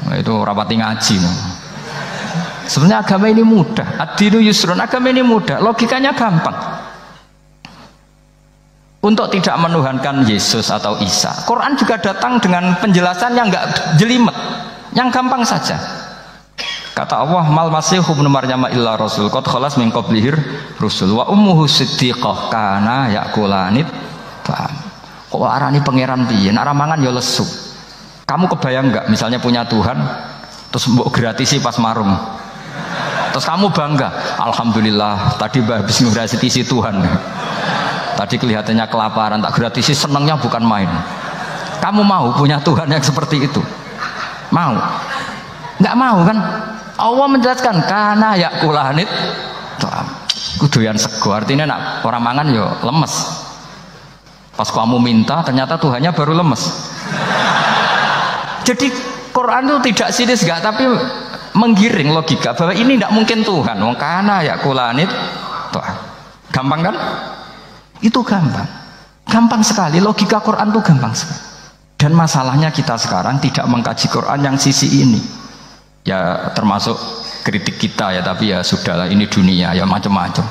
Nah, itu rapati ngaji. Sebenarnya agama ini mudah. Ad-dinu yusrun, agama ini mudah, logikanya gampang. Untuk tidak menuhankan Yesus atau Isa, Quran juga datang dengan penjelasan yang enggak jelimet, yang gampang saja. Kata Allah, mal masih ibnu Maryam illa rasul qad khalas min qablihir rusul wa ummuhu siddiqah kana yakulanit. Paham? Kok arani pangeran piye? Nek mangan ya lesu. Kamu kebayang enggak misalnya punya Tuhan terus mbok gratisi pas marung? Terus kamu bangga, alhamdulillah tadi habis ngratisi Tuhan. Tadi kelihatannya kelaparan, tak gratisi, senangnya bukan main. Kamu mau punya Tuhan yang seperti itu? Mau? Nggak mau kan? Allah menjelaskan karena yakulanit. Kuduyan sego, artinya nak orang mangan yo lemes. Pas kamu minta, ternyata Tuhannya baru lemes. Jadi Quran itu tidak sinis enggak, tapi menggiring logika bahwa ini tidak mungkin Tuhan. Wong kana ya kulanit. Gampang kan? Itu gampang sekali. Logika Quran itu gampang sekali. Dan masalahnya kita sekarang tidak mengkaji Quran yang sisi ini. Ya termasuk kritik kita ya, tapi ya sudahlah, ini dunia ya macam-macam.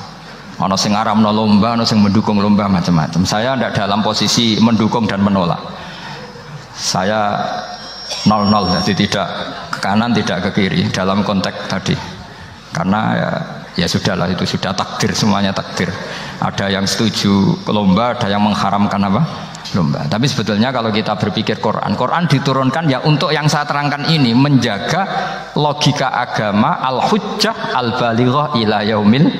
Ono sing ngaramno lomba, ono sing mendukung lomba, macam-macam. Saya tidak dalam posisi mendukung dan menolak. Saya 0-0, jadi tidak ke kanan, tidak ke kiri dalam konteks tadi. Karena ya sudahlah, itu sudah takdir, semuanya takdir. Ada yang setuju ke lomba, ada yang mengharamkan apa? Lomba. Tapi sebetulnya kalau kita berpikir Quran diturunkan ya untuk yang saya terangkan ini, menjaga logika agama al-hujjah al-balighah ila yaumil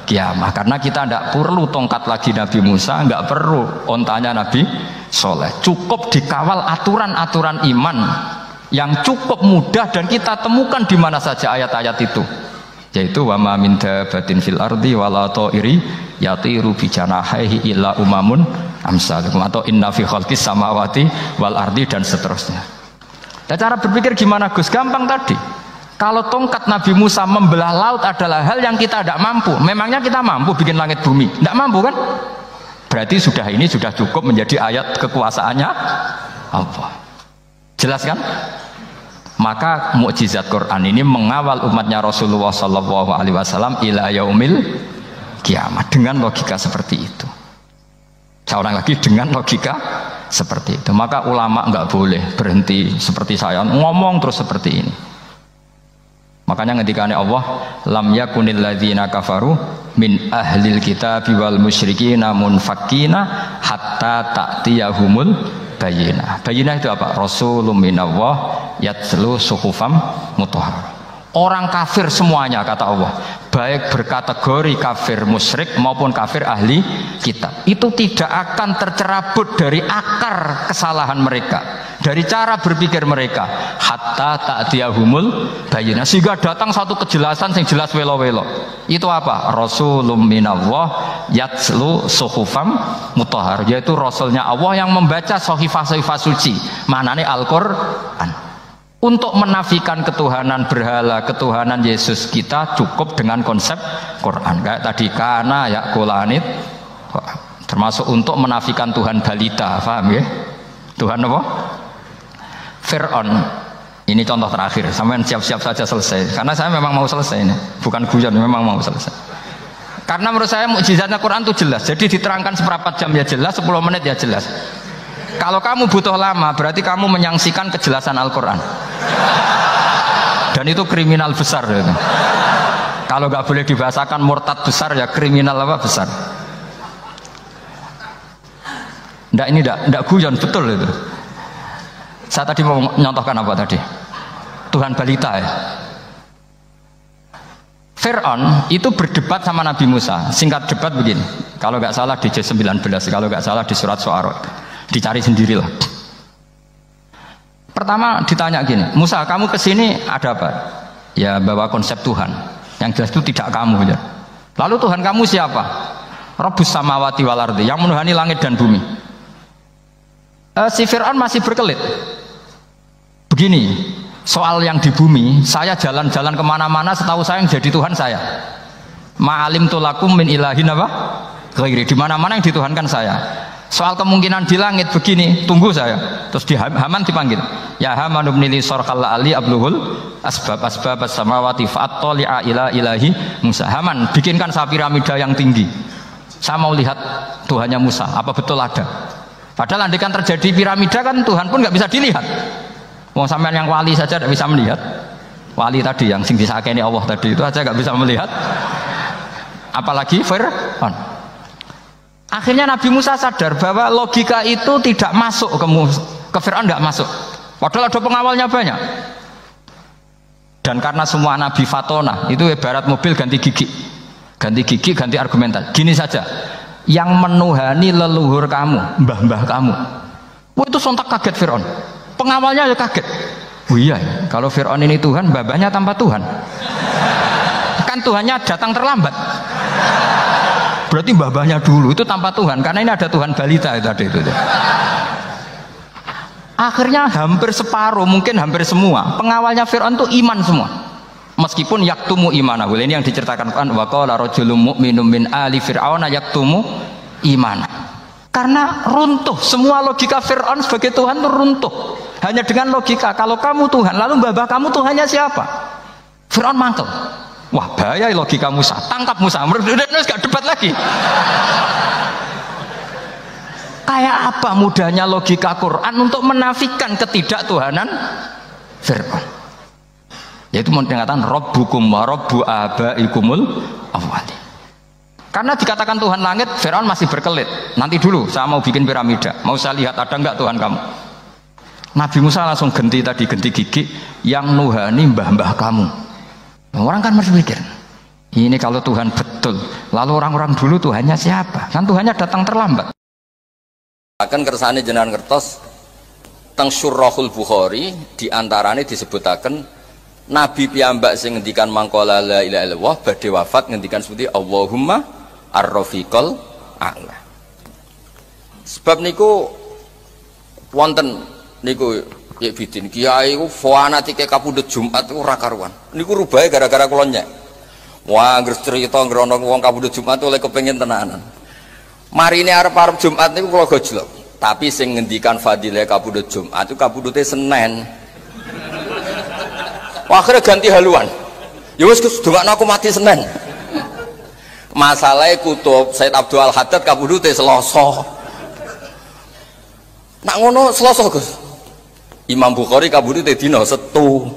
kiamah. Karena kita tidak perlu tongkat lagi Nabi Musa, nggak perlu ontanya Nabi Soleh. Cukup dikawal aturan-aturan iman yang cukup mudah dan kita temukan di mana saja ayat-ayat itu. Yaitu wa ma min dabatin fil ardi wala ta'iri yatiru bi janahihi illa umamun amsalukum, atau inna fi khalqis samawati wal ardi, dan seterusnya. Nah, cara berpikir gimana Gus? Gampang tadi. Kalau tongkat Nabi Musa membelah laut adalah hal yang kita tidak mampu. Memangnya kita mampu bikin langit bumi? Tidak mampu kan? Berarti ini sudah cukup menjadi ayat kekuasaannya Allah. Jelas kan? Maka mukjizat Quran ini mengawal umatnya Rasulullah SAW ila yaumil kiamat dengan logika seperti itu. Saya ulang lagi, dengan logika seperti itu. Maka ulama nggak boleh berhenti seperti saya ngomong terus seperti ini. Makanya ketika Allah lam yakunil ladzina kafaru min ahlil kitabi wal musyrikina munfakkina hatta ta'tiyahumul bayyinah. Bayyinah itu apa? Rasulun minallah yatslu suhufam mutahharah. Orang kafir semuanya, kata Allah, baik berkategori kafir musyrik maupun kafir ahli kitab, itu tidak akan tercerabut dari akar kesalahan mereka, dari cara berpikir mereka, hatta ta'tiyahumul bayyinah, sehingga datang satu kejelasan yang jelas welo-welo. Itu apa? Rasulun minallah yatslu suhufam mutahhar, yaitu rasulnya Allah yang membaca sahifah-sahifah suci, maknane Al-Qur'an. Untuk menafikan ketuhanan berhala, ketuhanan Yesus, kita cukup dengan konsep Quran. Kayak tadi kana yakulanit, termasuk untuk menafikan Tuhan balita, paham ya? Tuhan apa? Fir'aun. Ini contoh terakhir, sampean siap-siap saja selesai. Karena saya memang mau selesai ini, bukan guyon, memang mau selesai. Karena menurut saya mukjizatnya Quran itu jelas. Jadi diterangkan seperempat jam ya jelas, 10 menit ya jelas. Kalau kamu butuh lama, berarti kamu menyangsikan kejelasan Al-Quran. Dan itu kriminal besar. Gitu. Kalau nggak boleh dibahasakan murtad besar, ya kriminal apa besar. Nggak, ini nggak guyon, betul itu. Saya tadi mau nyontohkan apa tadi? Tuhan balita ya. Fir'aun itu berdebat sama Nabi Musa. Singkat debat begini. Kalau nggak salah di J19, kalau nggak salah di surat Syu'ara. Dicari sendirilah. Pertama ditanya gini, Musa, kamu kesini ada apa? Ya bawa konsep Tuhan. Yang jelas itu tidak kamu ya. Lalu Tuhan kamu siapa? Rabbus samawati wal ardi, yang menuhani langit dan bumi. Si Fir'aun masih berkelit. Begini, soal yang di bumi, saya jalan-jalan kemana-mana, setahu saya yang jadi Tuhan saya. Ma'alim tulakum min ilahin apa? Ghairi, di mana-mana yang dituhankan saya. Soal kemungkinan di langit begini, tunggu saya. Terus di Haman dipanggil, ya Haman ibnili sorqal ali abluhul asbab as-samawati fa'attali'a ila ilahi Musa. Haman, bikinkan saya piramida yang tinggi. Saya mau lihat Tuhannya Musa, apa betul ada. Padahal andaikan terjadi piramida kan Tuhan pun nggak bisa dilihat. Wong sampean yang wali saja tidak bisa melihat. Wali tadi yang sing disakeni Allah tadi itu aja nggak bisa melihat. Apalagi Fir'aun. Akhirnya Nabi Musa sadar bahwa logika itu tidak masuk ke Fir'aun, tidak masuk. Padahal ada pengawalnya banyak. Dan karena semua Nabi fatona, itu ibarat mobil ganti gigi, ganti argumentasi. Gini saja, yang menuhani leluhur kamu, mbah-mbah kamu, itu sontak kaget Fir'aun. Pengawalnya ya kaget. Oh iya, kalau Fir'aun ini Tuhan, mbah-mbahnya tanpa Tuhan. Kan Tuhannya datang terlambat. Berarti mbah-mbahnya dulu itu tanpa Tuhan, karena ini ada Tuhan balita tadi itu. Akhirnya hampir separuh, mungkin hampir semua pengawalnya Fir'aun itu iman semua. Meskipun yaktumu imanahu, ini yang diceritakan Quran, wa qala rajulun mu'minun min ali fir'auna yaktumu imana. Karena runtuh, semua logika Fir'aun sebagai Tuhan itu runtuh. Hanya dengan logika, kalau kamu Tuhan, lalu babah kamu Tuhannya siapa? Fir'aun mangkel. Wah bahaya logika Musa, tangkap Musa, gak debat lagi. Kayak apa mudahnya logika Quran untuk menafikan ketidaktuhanan Fir'aun. Yaitu mengatakan Rabbukum wa Rabbu abaikumul awwalin. Karena dikatakan Tuhan langit, Fir'aun masih berkelit. Nanti dulu, saya mau bikin piramida. Mau saya lihat ada enggak Tuhan kamu. Nabi Musa langsung genti gigi yang nuhani mbah-mbah kamu. Orang kan masih pikir, ini kalau Tuhan betul, lalu orang-orang dulu Tuhannya siapa? Kan Tuhannya datang terlambat. Akan kersane jenengan ngertos teng Syurahul Bukhari diantaranya disebutaken Nabi piyambak sing ngendikan mangkola la ilaha illallah badhe wafat ngendikan seperti Allahumma ar-rafiqal a'la. Sebab niku wonten niku ya bidin kiai ku fanatike kapundhut Jumat ku ora karuan. Niku rubahe gara-gara kula nyek. Wah, anggere crita ngrono wong kapundhut Jumat oleh kepengin tenanan. Marine arep-arep Jumat niku kula gojlok. Tapi sing ngendikan fadilah kapundhut Jumat itu kapundhute Senin. Wah, akhirnya ganti haluan. Ya wis sedongakno aku mati Senin. Masalahnya kutub Said Abdul Al-Haddad kapundhute Selasa. Nak ngono Selasa Gus. Imam Bukhari kapundhute dina Setu.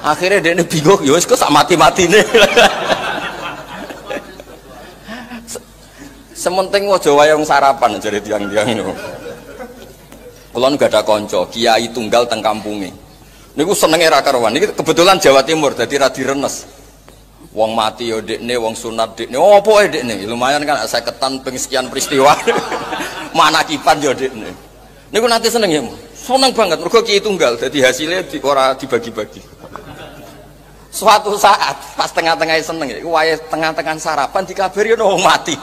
Akhirnya dekne bingung, ya wis kok sak mati-matine. Sementing waja wayang sarapan jare tiang-tiang niku. Kula gak ada kanca, kiai tunggal teng kampunge. Niku senenge ra karuan. Niki kebetulan Jawa Timur dadi ra direnes. Wong mati ya dekne, wong sunat dekne. Opo ae dekne? Lumayan kan 50-an ping sekian peristiwa. Manakipan ya dekne. Niku nanti seneng ya. Seneng banget mergo kiai tunggal dadi hasilnya ora dibagi-bagi. Suatu saat pas tengah-tengah seneng iku wae tengah-tengah sarapan dikabari ana wong mati.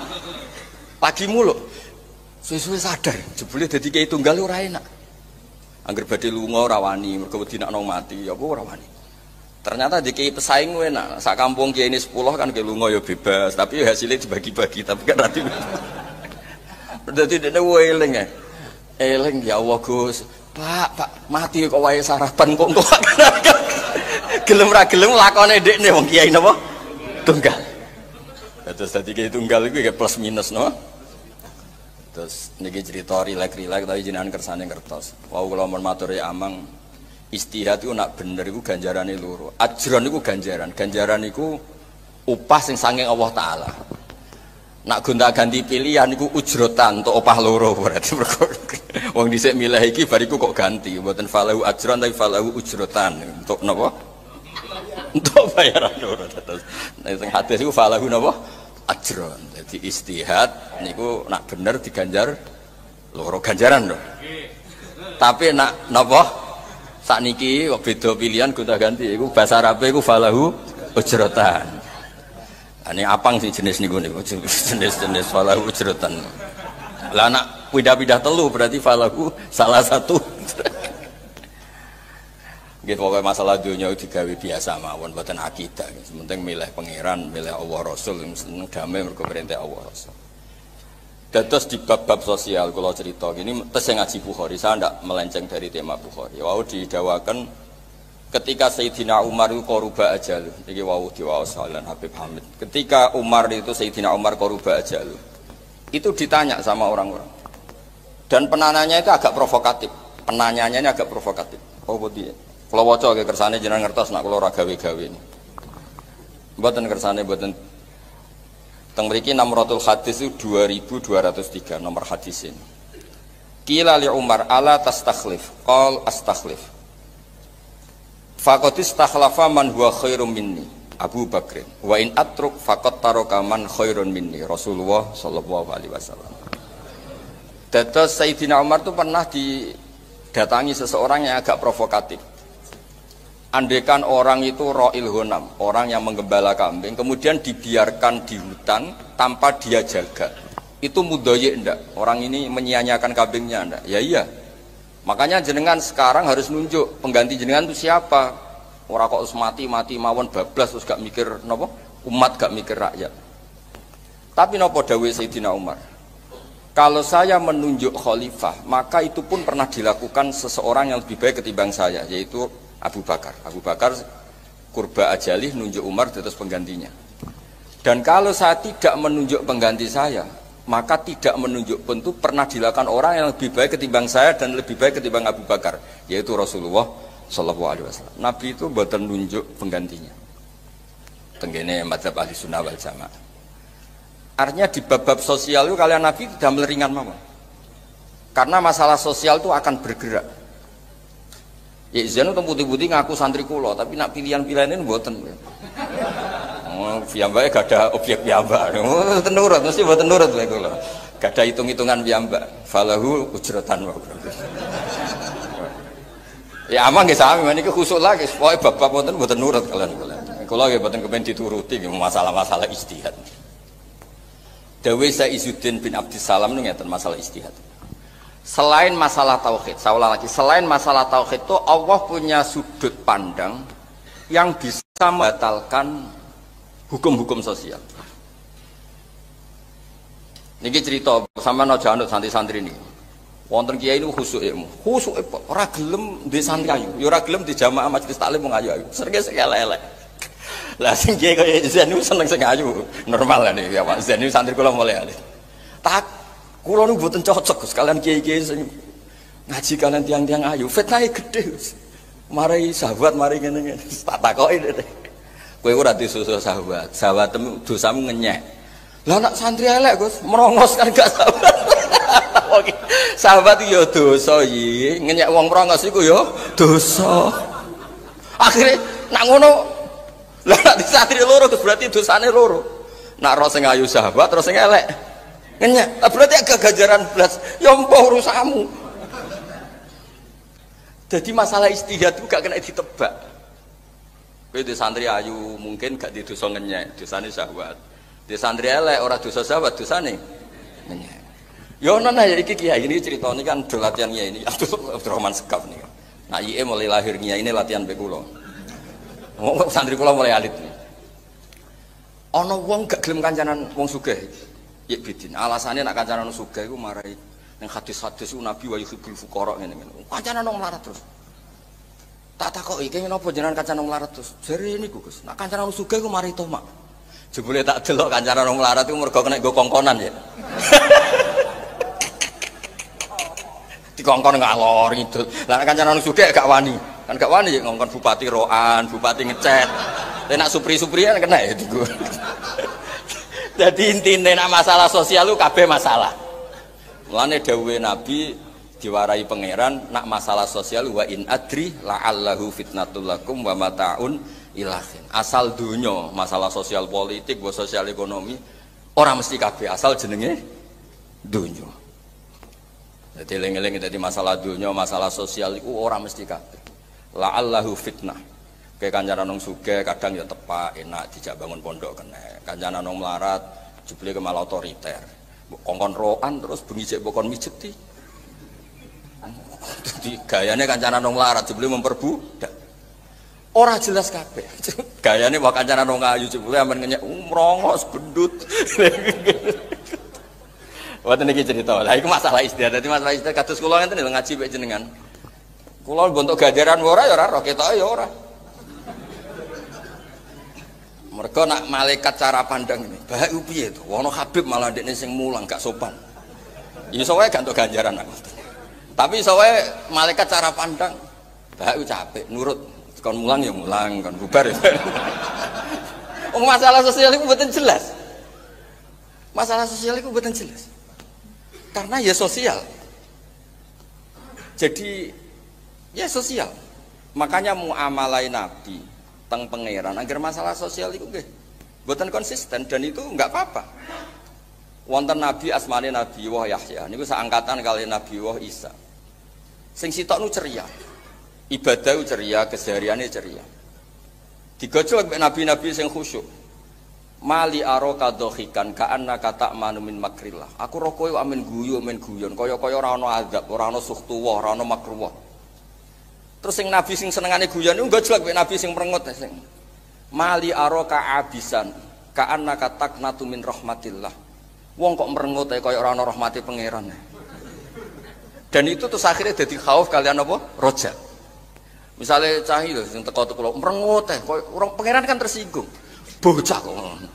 Pagi mulu, suwe-suwe sadar, jebule dadi kiai tunggal ora enak. Angger badhe lunga ora wani, mergo wedi nek nang mati, ya apa ora wani. Ternyata di kiai pesaing enak, sak kampung kiai ini 10 kan kiai lunga ya bebas, tapi hasilnya dibagi-bagi, tapi kan nanti. Dadi dene eling ya. Eling ya Allah Gus. Pak, mati kok wae sarapan kok engko. Gelem ra gelem lakone dekne wong kiai napa? Tunggal. Terus tadi kiai tunggal itu kayak plus minus no. Terus niki cerita rilek-rilek tapi jenengan kersane ngertos. Wau kula mun matur ya Amang istihad iku nak bener iku ganjarane loro. Ajron iku ganjaran. Ganjaran iku upah sing saking Allah taala. Nak gonta-ganti pilihan iku ujrotan untuk opah loro berarti mergo wong dhisik milih iki bariku kok ganti. Mboten falahu ajron tapi falahu ujrotan. Untuk napa? Untuk bayaran loro terus. Nek sing hadis iku falahu napa? Ajron. Jadi istihad niku nak bener diganjar loro ganjaran lho. Tapi nak napa? Sakniki kok beda pilihan gonta-ganti iku bahasa Arabe iku falahu ujrotan. Ini apang sih jenis niku niku jenis falahu ujrotan. Lah nak pindah-pindah telu berarti falahu salah satu. Gitu pokoknya masalah dunia digawe biasa mawon mboten akidah. Penting milih pangeran, milih Allah Rasul, seneng damai mergo perintah Allah Rasul. Dados di bab-bab sosial kula cerita gini tes ngaji Bukhari, saya ndak melenceng dari tema Bukhari. Wau didawakan ketika Sayyidina Umar itu koruba ajal. Iki wau diwaos salan Habib Hamid. Ketika Umar itu Sayyidina Umar koruba ajal. Itu ditanya sama orang-orang. Dan penanyanya itu agak provokatif. Penanyanya ini agak provokatif. Oh bodi. Kalau waca ke kersane jenengan ngertos nak kula ora gawe-gawe ini. Mboten kersane mboten. Teng mriki Namratul Hadis itu 2203 nomor hadis ini. Qila li Umar ala tastakhlif? Qal astakhlif. Faqad istakhlafa man huwa khairum minni Abu Bakr. Wa in atruk faqad taraka man khairun minni Rasulullah sallallahu alaihi wasallam. Dados Sayyidina Umar itu pernah didatangi seseorang yang agak provokatif. Andaikan orang itu ro'il honam, orang yang menggembala kambing, kemudian dibiarkan di hutan tanpa dia jaga, itu mudoyek ndak? Orang ini menyia-nyiakan kambingnya ndak? Ya iya. Makanya jenengan sekarang harus nunjuk pengganti jenengan itu siapa. Orang kok mati mawon bablas terus gak mikir nopo umat, gak mikir rakyat. Tapi nopo dawuh Sayyidina Umar? Kalau saya menunjuk khalifah, maka itu pun pernah dilakukan seseorang yang lebih baik ketimbang saya, yaitu Abu Bakar. Abu Bakar kurba ajalih nunjuk Umar terus penggantinya. Dan kalau saya tidak menunjuk pengganti saya, maka tidak menunjuk pun itu pernah dilakukan orang yang lebih baik ketimbang saya dan lebih baik ketimbang Abu Bakar, yaitu Rasulullah Shallallahu Alaihi Wasallam. Nabi itu buatan nunjuk penggantinya. Tenggene madzhab ahli sunnah wal jamaah. Artinya di bab-bab sosial itu kalian Nabi tidak meleringan mawon. Karena masalah sosial itu akan bergerak. Ya izin itu putih-putih ngaku santri kulo, tapi nak pilihan-pilihan ini mboten. Oh, piyambake gak ada objek piyambak. Oh, tenurut mesti mboten nurut lek kulo. Gak ada hitung-hitungan piyambak. Falahu ujratan wa. Ya aman nggih sami meniki khusuk lagi. Pokoke bab-bab mboten mboten nurut kalian. Kulo nggih mboten kepen dituruti masalah-masalah ijtihad. Dawe Izzuddin bin Abdissalam itu ngeten masalah ijtihad. Selain masalah tauhid, saya ulang lagi, selain masalah tauhid itu Allah punya sudut pandang yang bisa membatalkan hukum-hukum sosial. Niki cerita sama nojo anut santri-santri ini. Wonten kiai ini khusyuk ora gelem di santri ayu, ya ora gelem di jamaah majelis taklim wong ayu. Sering elek-elek. Lah sing kiai kaya Zain niku seneng sing ayu, normal lah nih ya Pak. Zain niku santri kula mulai alih. Tak kula niku mboten cocok sekalian kiai-kiai sing ngaji kalian tiang-tiang ayu, fitnahe gede. Mari sahabat mari ngene-ngene. Tak takoki deh. Kowe ora disusul sahabat. Sahabat dosamu ngenyek. Lah nak santri elek Gus, merongos kan gak sahabat. Sahabat yo dosa iki, ngenyek wong merongos iku yo dosa. Akhirnya nak ngono lah nek santri loro berarti dosane loro. Nak ro sing ayu sahabat terus sing elek ngenyek. Berarti agak ganjaran blas. Ya mpoh urusamu. Jadi masalah ijtihad itu gak kena ditebak. Kowe di santri ayu mungkin gak di dosa ngenyek, dosane sahabat. Di santri elek ora dosa sahabat, dosane ngenyek. Ya ono ya iki kiai ini ceritane kan do latihan kiai ini. Abdurrahman Sekaf nih. Nah, IE mulai lahir kiai ini latihan be kula. Wong santri kula mulai alit. Ana wong gak gelem kancanan wong sugih. Ya bidin. Alasane nak kancanan wong sugih iku marai ning hadis-hadis Nabi wa yuhibbul fuqara ngene-ngene. Kancanan wong melarat terus. Tak takoki kene napa jenengan kancanan wong melarat terus. Jare niku Gus, nak kancanan wong sugih iku mari tomak. Jebule tak delok kancanan wong melarat iku mergo kena nggo kongkonan ya. Dikongkon ngalor ngidul. Lah kancanan wong sugih gak wani. Kan gak wani ya ngongkon bupati roan, bupati ngecet. Nek supri-supri kan kena ya digo. Jadi intine nek masalah sosial lu kabeh masalah. Mulane dawuhe Nabi diwarai pangeran nak masalah sosial wa in adri la'allahu fitnatul lakum wa mataun ilahin. Asal dunya masalah sosial politik, sosial ekonomi orang mesti kabeh asal jenenge dunya. Jadi eling-eling dadi masalah dunya, masalah sosial iku orang mesti kabeh. La'allahu fitnah. Kayak kancanan wong sugih kadang ya tepak enak dijak bangun pondok kena. Kancanan wong melarat jebule ke malah otoriter. Kongkon roan terus bengi jek bokon mijeti. Dadi gayane kancanan wong melarat jebule memperbudak. Ora jelas kabeh. Gayane wae kancanan wong ayu jebule amen ngenyek merongos gendut. Wonten iki cerita. Lah iku masalah istiadat. Dadi masalah istiadat kados kula ngenten lho ngaji mek jenengan. Kula bentuk ganjaran ora ya ora ketoke ya ora. Mergo nak malaikat cara pandang ini, bahak piye to? Wono Habib malah ndekne sing mulang gak sopan. Iso wae gak entuk ganjaran aku. Tapi iso wae malaikat cara pandang, bahak capek nurut. Kon mulang ya mulang, kon bubar ya. Masalah sosial itu mboten jelas. Masalah sosial itu mboten jelas. Karena ya sosial. Jadi ya sosial. Makanya muamalai Nabi teng pangeran agar masalah sosial itu nggih mboten konsisten dan itu enggak apa-apa. Wonten Nabi asmane Nabi Wah Yahya niku seangkatan kali Nabi Wah Isa. Sing sitok nu ceria. Ibadah ceria, kesehariane ceria. Digojol mek nabi-nabi sing khusyuk. Mali aroka dohikan ka'annaka ta'manu min makrillah. Aku ro kowe amen guyu men guyon kaya-kaya ora ana azab, ora ana sukhtuwah, ora ana makruwah. Terus sing nabi sing senengane guyon niku gojlok mek nabi sing merengut sing. Mali aroka abisan ka'annaka taqnatu min rahmatillah. Wong kok merengut kaya ora ana rahmate pangeran. Dan itu terus akhirnya dadi khauf kalian apa? Roja. Misalnya cahi lho sing teko kula merengut kaya orang pangeran kan tersinggung. Bocah kok ngono.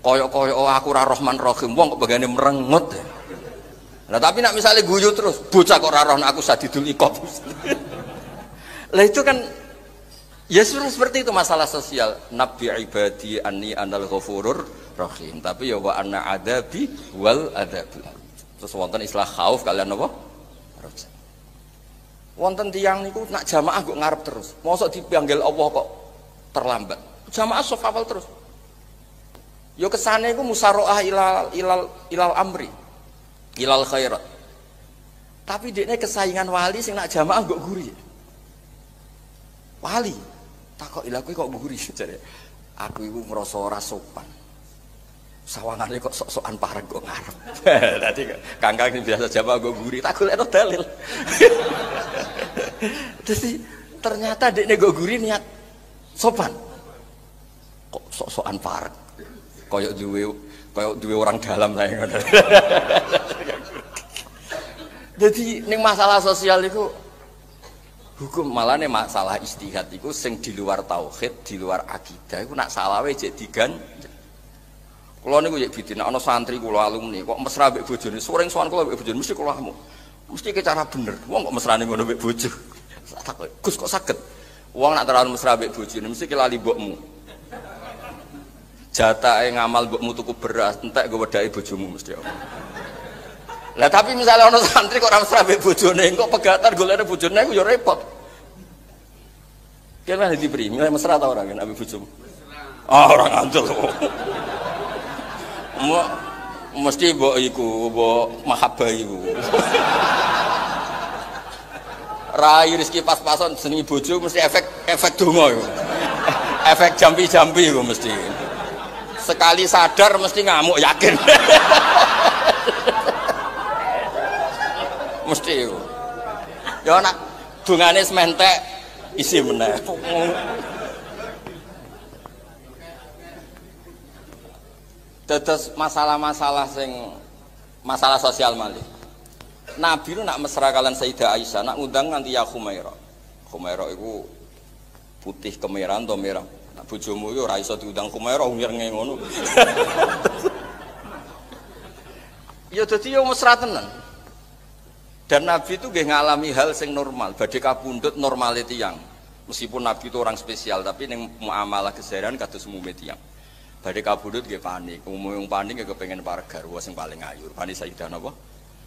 Kaya aku ora Rahman Rahim, wong kok bagane merengut. Nah tapi nak misalnya guyu terus, bocah kok ora roh aku sadidul iqab. Lah itu kan ya sudah seperti itu masalah sosial. Nabi ibadi anni anal ghafurur rahim. Tapi ya wa anna adabi wal adabul. Terus wonten istilah khauf kalian apa? Roja. Wonten tiyang niku nak jamaah kok ngarep terus. Mosok dipanggil Allah kok terlambat. Jamaah sof awal terus. Yo kesane iku musyaroah ilal amri. Ilal khairat. Tapi dekne kesayangan wali sing nak jamaah kok guri. Wali takok ilah kowe kok guri jare. Aku iku ngrasa ora sopan. Sawangane kok sok-sokan pareng kok ngarep. Tadi kangkang sing biasa jamaah kok guri, tak golekno dalil. Jadi ternyata dekne kok guri niat sopan. Kok sok-sokan pareng. Kayak duwe orang dalam saya ngono. Jadi ning masalah sosial itu hukum malah nih masalah istihad itu sing di luar tauhid, di luar akidah itu nak salah wae jek digan. Kula niku yek bidina ana santri kula alumni kok mesra mbek bojone, sering sowan kula mbek bojone mesti kula amu. Mesti ke cara bener. Wong kok mesrane ngono mbek bojo. Tak Gus kok saged. Wong nak terlalu mesra mbek bojone mesti ke lali mbokmu. Jatahe ngamal mbokmu tuku beras, entek go wedake bojomu mesti apa. Lah tapi misalnya ana santri kok ora mesra mbek bojone, kok pegatan golekne bojone iku ya repot. Kene diberi, milih mesra ta ora nek mbek bojomu? Ah ora ngandel. Mesti mbok iku, mbok mahabbah iku. Rai rezeki pas-pasan senengi bojo mesti efek donga iku. Efek jampi-jampi iku mesti. Sekali sadar mesti ngamuk yakin. Mesti iku. Ya nak dungane sementek isi meneh. Dados masalah-masalah sing masalah sosial malih. Nabi lu nak mesra kalian Sayyidah Aisyah, nak ngundang nganti ya Khumairah. Khumairah iku putih kemerahan to merah. Nak bojomu yo ora iso diundang Khumairah ngirenge ngono. Ya dadi yo mesra tenan. Dan Nabi itu nggih ngalami hal sing normal, badhe kapundhut normale tiyang. Meskipun Nabi itu orang spesial, tapi ning muamalah keseharian kados umume tiyang. Badhe kabudut nggih panik, umum panik nggih kepengin para garwa sing paling ayu. Panik Sayyidah napa?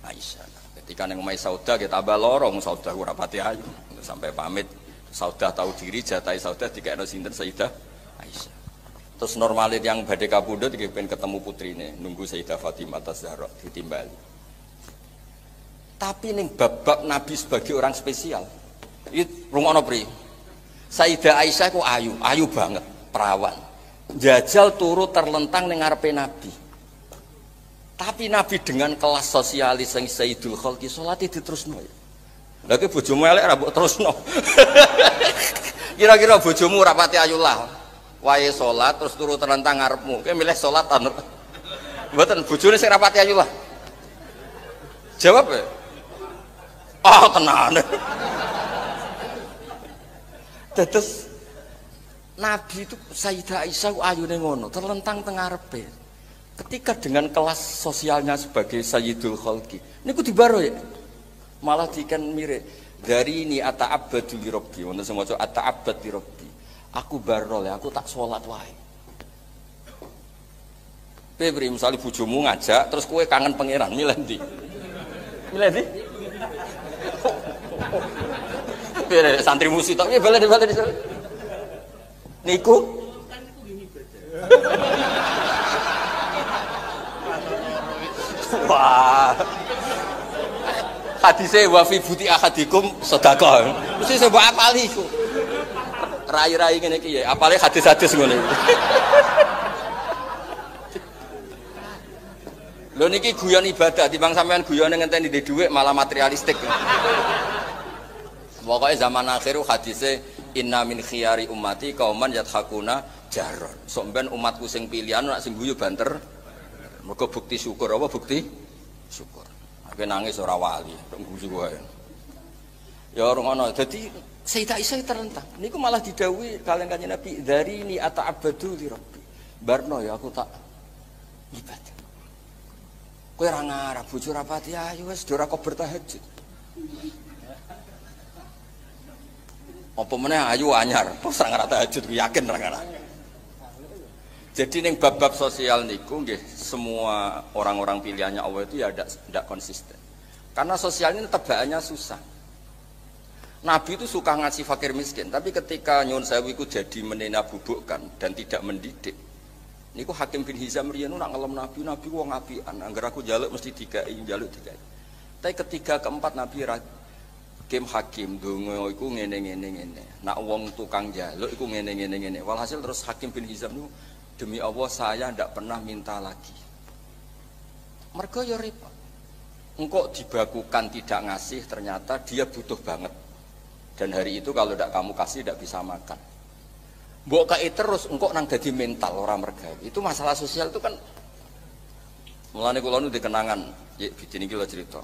Aisyah. Ketika ning omahe Saudah nggih tambah loro, Saudah ora pati ayu. Sampai pamit Saudah tahu diri, jatahe Saudah dikekno sinten Sayyidah Aisyah. Terus normalit yang badhe kabudut nggih pengen ketemu putrine, nunggu Sayyidah Fatimah Az-Zahra ditimbali. Tapi ning bab Nabi sebagai orang spesial. Iki rungokno pri. Sayyidah Aisyah ku ayu banget, perawan. Jajal turu terlentang ning ngarepe Nabi. Tapi Nabi dengan kelas sosialis sing Sayyidul Khalqi salate diterusno. Lha ki bojomu elek ora mbok terusno. Kira-kira bojomu ora pati ayu lah. Wae salat terus turu terlentang ngarepmu. Kowe milih salat ta? Mboten bojone sing ora pati ayu lah. Jawab ya. Ah tenan. Terus Nabi itu Sayyidah Aisyah ayune ngono, terlentang teng ngarepe. Ketika dengan kelas sosialnya sebagai Sayyidul Khalqi, niku dibaro ya. Malah diken mirip. Dari ini ata'abbadu li rabbi, wonten sing maca ata'abbad li rabbi. Aku baro le, aku tak salat wae. Pebri misale bojomu ngajak terus kowe kangen pangeran, milih ndi? Milih ndi? Pere santri musik tok piye balen niku wah hadise wa fi buti ahadikum sedekah mesti sebab apali iku rai-rai ngene iki ya apale hadis-hadis ngono iki lho niki guyon ibadah timbang sampean guyone ngenteni di dhuwit malah materialistik pokoknya zaman akhir hadise inna min khiyari ummati kauman yathakuna jaron. Sok ben umatku sing pilihan nak sing guyu banter Mergo bukti syukur apa bukti syukur. Aku nangis ora wali, guyu wae. Ya orang ngono. Dadi Sayyidah Aisyah terlentang. Niku malah didhawuhi kalian Kanjeng Nabi, "Dari ni ata'abbadu li Rabbi." Barno ya aku tak ibadah. Kowe ora ngarep bojo rapati ayo wis ora kok bertahajud. Apa meneh ayu anyar, terus ora ngarep tahajud yakin ora ngarep. Jadi ning bab-bab sosial niku nggih semua orang-orang pilihannya Allah itu ya tidak konsisten. Karena sosial ini tebakannya susah. Nabi itu suka ngasih fakir miskin, tapi ketika nyuwun sewu iku jadi menena bubukkan dan tidak mendidik. Niku Hakim bin Hizam riyen nak ngelem Nabi wong apian, angger aku njaluk mesti dikai, njaluk dikai. Tapi ketiga keempat Nabi Hakim donga iku ngene. Nak wong tukang njaluk iku ngene. Walhasil terus Hakim bin Hizam niku demi Allah saya ndak pernah minta lagi. Mergo ya repot. Engkau dibakukan tidak ngasih ternyata dia butuh banget. Dan hari itu kalau tidak kamu kasih tidak bisa makan. Mbok kae terus engkau nang dadi mental orang mergawe. Itu masalah sosial itu kan. Mulane kula nu dikenangan, nggih bidine iki lho cerita.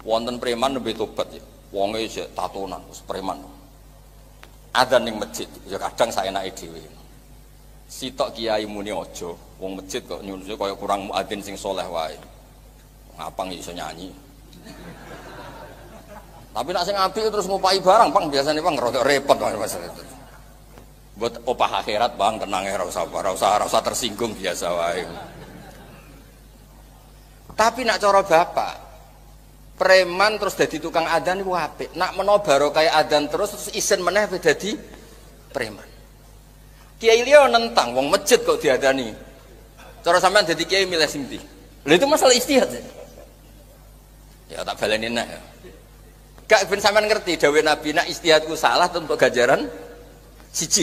Wonten preman nembe tobat ya. Wonge isih tatonan, wis preman. Adzan ning masjid, ya kadang saenake dhewe. Sitok kiai muni aja, wong masjid kok nyuwun kaya kurang muadzin sing saleh wae. Ngapang iso nyanyi. Tapi nak sing apik terus ngupahi barang, Bang, biasane Bang rada repot masalah itu. Buat opah akhirat Bang tenang ya, ora usah tersinggung biasa wae. Tapi nak cara bapak preman terus dadi tukang adzan iku apik. Nak menawa barokah adzan terus isin meneh dadi preman. Kiai liya nentang wong masjid kok diadani. Cara sampean dadi kiai milih sing ndi? Lha itu masalah istihad. Ya tak baleni nek. Gak ben sampean ngerti dawuh Nabi nak istihadku salah untuk ganjaran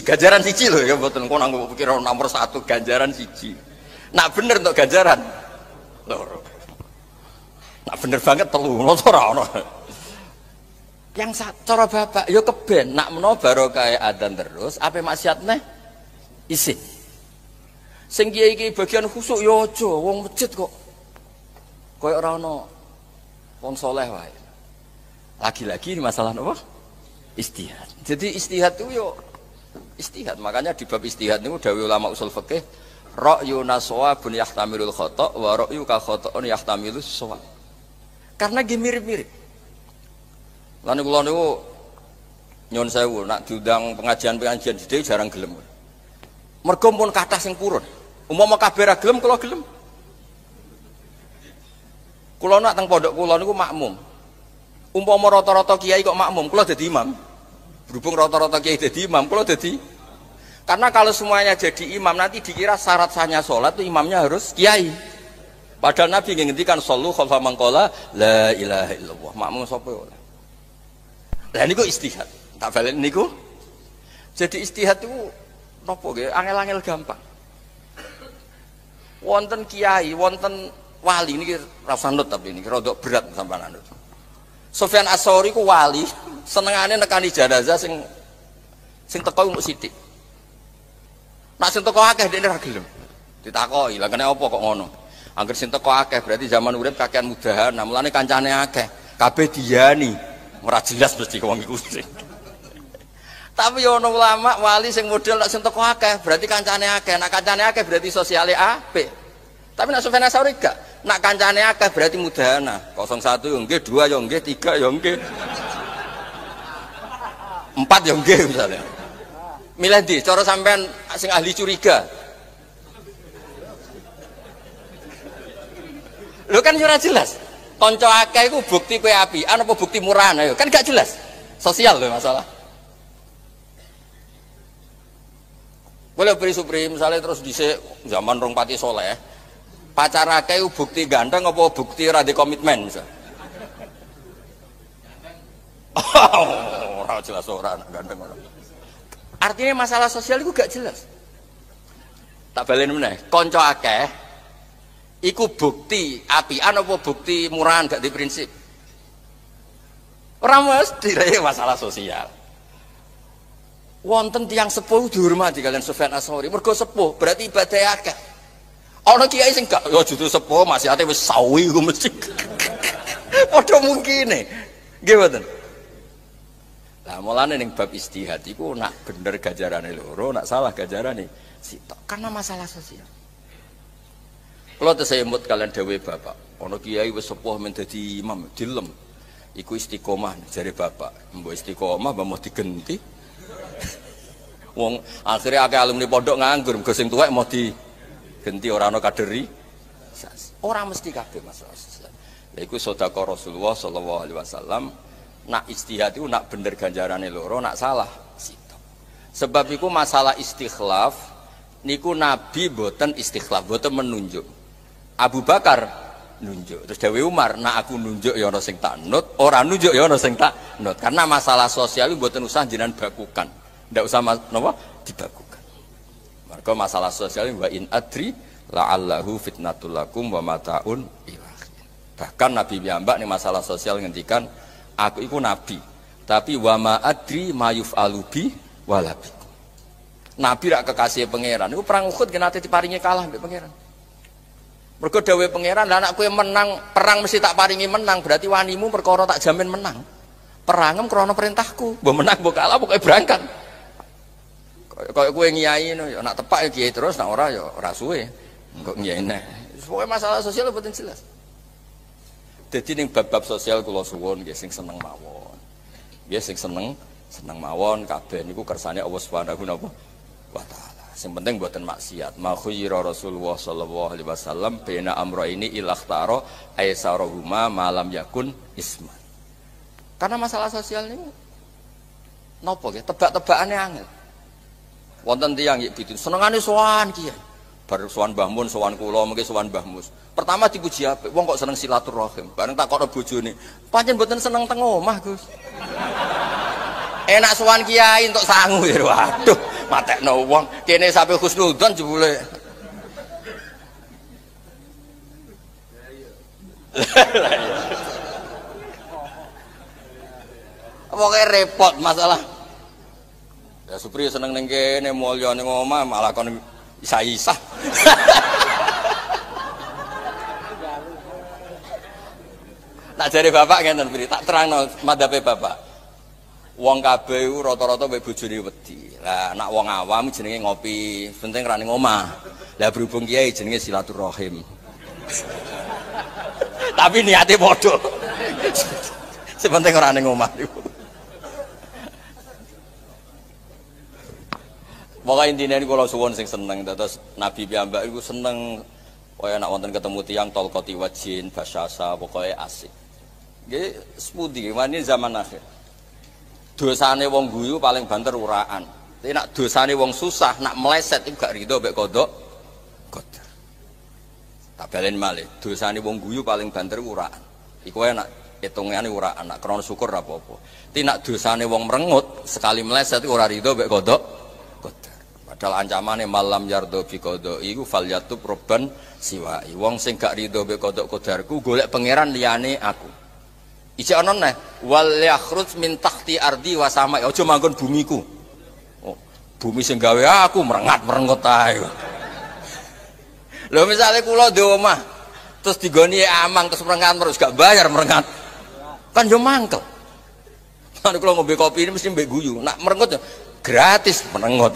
ganjaran siji lho ya mboten kok nang pikir nomor 1 ganjaran siji. Nak bener untuk ganjaran loro. Nak bener banget telu ora ono. Yang cara bapak yo keben nak menawa barokah adzan terus ape maksiat neh isin. Sing kiai-kiai bagian khusuk yo aja wong masjid kok koyo ora ono wong saleh wae. Lagi-lagi ini masalah apa? Istihad. Jadi istihad itu yo istihad. Makanya di bab istihad niku dawuh ulama usul fikih, ra'yuna shawabun yahtamilul khata' wa ra'yuka khata'un yahtamilus shawab. Karena nggih mirip-mirip. Lan kula niku nyuwun sewu nak diundang pengajian-pengajian dhewe jarang gelem. Mergo pun kathah sing purun. Umpama kabeh ra gelem kula gelem. Kula nak teng pondok kula niku makmum. Umpama rata-rata kiai kok makmum, kula dadi imam. Berhubung rata-rata kiai dadi imam, kula dadi. Karena kalau semuanya jadi imam nanti dikira syarat sahnya sholat itu imamnya harus kiai. Padahal Nabi ngendikan shollu khalfa man qala la ilaha illallah. Makmum sapa ora. Lah niku istihad. Tak balen niku. Jadi istihad itu napa nggih? Angel-angel gampang. Wonten kiai, wonten wali niki rasa nut tapi niki rada berat sampeyan anut. Sufyan As-Tsauri ku wali, senengane nekani jenazah sing teko mung sithik. Nak sing teko akeh dekne ra gelem. Ditakoki, lha kene apa kok ngono? Angger sing teko akeh berarti zaman urip kakean mudahan, nah mulane kancane akeh, kabeh diyani. Ora jelas mesti wong iku sing. Tapi yo ono ulama wali sing model nak sing teko akeh, berarti kancane akeh. Nak kancane akeh berarti sosiale apik. Tapi nak Sufyan As-Tsauri gak. Nak kancane akeh berarti mudahana. 01 yo nggih, 2 yo nggih, 3 yo nggih. 4 yo nggih misalnya. Milih ndi? Cara sampean sing ahli curiga. Lho kan ora jelas. Kanca akeh iku bukti kowe apian apa bukti murahan ayo. Kan gak jelas. Sosial lho masalah. Boleh beri supri misalnya terus dhisik zaman rong pati soleh. Pacar akeh bukti ganteng apa bukti ora di komitmen misal. Ora jelas ora ganteng ora. Artinya masalah sosial itu gak jelas. Tak balen meneh, kanca akeh iku bukti apian apa bukti murahan gak di prinsip. Ora mesti masalah sosial. Wonten tiyang sepuh dihormati kalian Sufyan As-Tsauri. Mergo sepuh berarti ibadah akeh. Ana kiai sing gak yo justru sepuh masih ate wis sawi ku mesti. Padha mungkine. Nggih mboten. Lah mulane ning bab istihad iku nak bener ganjarane loro, nak salah ganjarane sitok. Karena masalah sosial. Kula tesembut kalian dawuh Bapak, ana kiai wis sepuh men dadi imam, dilem. Iku istiqomah jare Bapak. Mbok istiqomah mbok mau digenti. Wong akhirnya akeh alumni pondok nganggur, mergo sing tuwek mau digenti ora ana kaderi. Ora mesti kabeh masalah sosial. Lha iku sedekah Rasulullah sallallahu alaihi wasallam. Nak ijtihad itu nak bener ganjarane loro, nak salah sitok. Sebab iku masalah istikhlaf niku Nabi boten istikhlaf, boten menunjuk. Abu Bakar nunjuk. Terus Dewi Umar, nak aku nunjuk ya ana sing tak nut, ora nunjuk ya ana sing tak nut. Karena masalah sosial itu boten usah jenengan bakukan. Ndak usah napa dibakukan. Mergo masalah sosial wa in adri la'allahu fitnatul lakum wa mataun ila. Bahkan Nabi piyambak ning masalah sosial ngendikan aku iku nabi, tapi wama adri mayuf alubi walabiku. Nabi rak kekasih pangeran. Iku perang Uhud kena diparingi kalah mbek pangeran. Mergo dawuh pangeran, lah anak kowe menang, perang mesti tak paringi menang, berarti wanimu perkara tak jamin menang. Perangem krana perintahku, mbok menang mbok kalah pokoke berangkat. Kaya kowe ngiyai no, ya nak tepak ya kiai terus, nak ora ya ora suwe. Engko ngiyai neh. Pokoke masalah sosial mboten jelas. Jadi ning bab-bab sosial kula suwun nggih sing seneng mawon. Nggih sing seneng mawon kabeh niku kersane Allah Subhanahu wa taala. Sing penting mboten maksiat. Ma khuyira Rasulullah sallallahu alaihi wasallam baina amra ini ilakhtara aisarahuma malam yakun isman. Karena masalah sosial niku napa nggih tebak-tebakane angel. Wonten tiyang nggih bitin senengane sowan kiai. Bar sowan Mbah Mun, sowan kula, mengke sowan Mbah Mus. Pertama dipuji apik, wong kok seneng silaturahim. Bareng takokno bojone, pancen mboten seneng teng omah, Gus. Enak sowan kiai entuk sangu ya. Waduh, matekno wong. Kene sampe husnudzon jebule. Pokoke repot masalah. Ya Supri seneng ning kene mulya ning omah malah kon isa-isa. Nak jare bapak ngenten Pri, tak terangno madhabe bapak. Wong kabeh rata-rata wae bojone wedi. Lah nak wong awam jenenge ngopi, penting ra ning omah. Lah berhubung kiai jenenge silaturahim. Tapi niate padha. Sing penting ora ning omah niku. Pokoke intine niku kula suwun sing seneng dados Nabi piyambak iku seneng kaya nek wonten ketemu tiyang tolkoti wajin basyasa pokoke asik. Nggih sepundi wani zaman akhir. Dosane wong guyu paling banter uraan. Tapi nek dosane wong susah nak meleset iku gak rido mek kodok qadar. Tak balen malih, dosane wong guyu paling banter uraan. Iku wae nek hitungane uraan, nek krana syukur ra apa-apa. Tapi nek dosane wong merengut sekali meleset iku ora rido mek kodok qadar. Padahal ancamane malam yardo bi qada iku falyatub robban siwai. Wong sing gak rido mek kodok qadarku golek pangeran liyane aku. Isi ana neh wal yakhruj min tahti ardi wa sama. Aja manggon bumiku. Oh, bumi sing gawe aku merengat-merengut ae. Lho misale kula di omah terus digoni amang terus merengat terus gak bayar merengat. Kan yo mangkel. Nek kula ngombe kopi ini mesti mbek guyu. Nak merengut gratis merengut.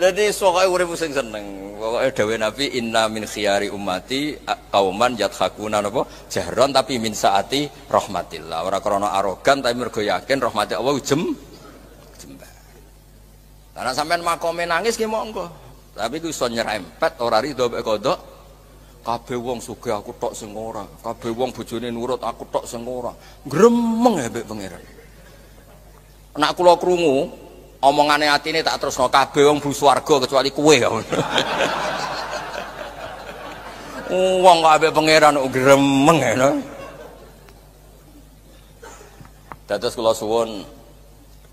Jadi pokoke urip sing seneng. Pokoke dawuh Nabi inna min khiyari ummati qauman yadhakuna napa jahron tapi min saati rahmatillah. Ora krana arogan tapi mergo yakin rahmati Allah jembar. Karena sampean makome nangis ki monggo. Tapi ku iso nyerempet ora rido mek kodok. Kabeh wong sugih aku tok sing ora. Kabeh wong bojone nurut aku tok sing ora. Gremeng ya mbek pangeran. Nek kula krungu omongane atine tak terusno kabeh wong bu swarga kecuali kowe. Wong kabeh pangeran gremeng ya. Dados kula suwun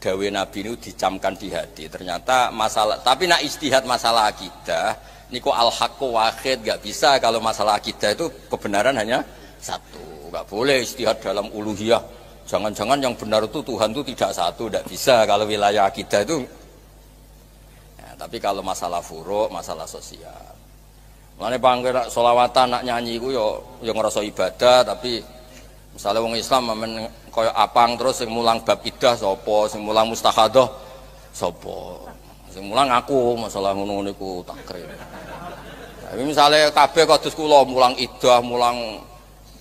dawuh Nabi niku dicamkan di hati. Ternyata masalah tapi nak ijtihad masalah akidah niku al-haqqu wahid, gak bisa kalau masalah akidah itu kebenaran hanya satu. Gak boleh ijtihad dalam uluhiyah. Jangan-jangan yang benar itu Tuhan itu tidak satu, tidak bisa kalau wilayah akidah itu. Ya, tapi kalau masalah furuk, masalah sosial. Mulane pangger selawatan nak nyanyi iku yo ngrasa ibadah, tapi misalnya wong Islam men kaya apang terus sing mulang bab idah sapa, sing mulang mustahadah sapa. Sing mulang aku masalah ngono niku takrib. Tapi misalnya kabeh kados kula mulang idah, mulang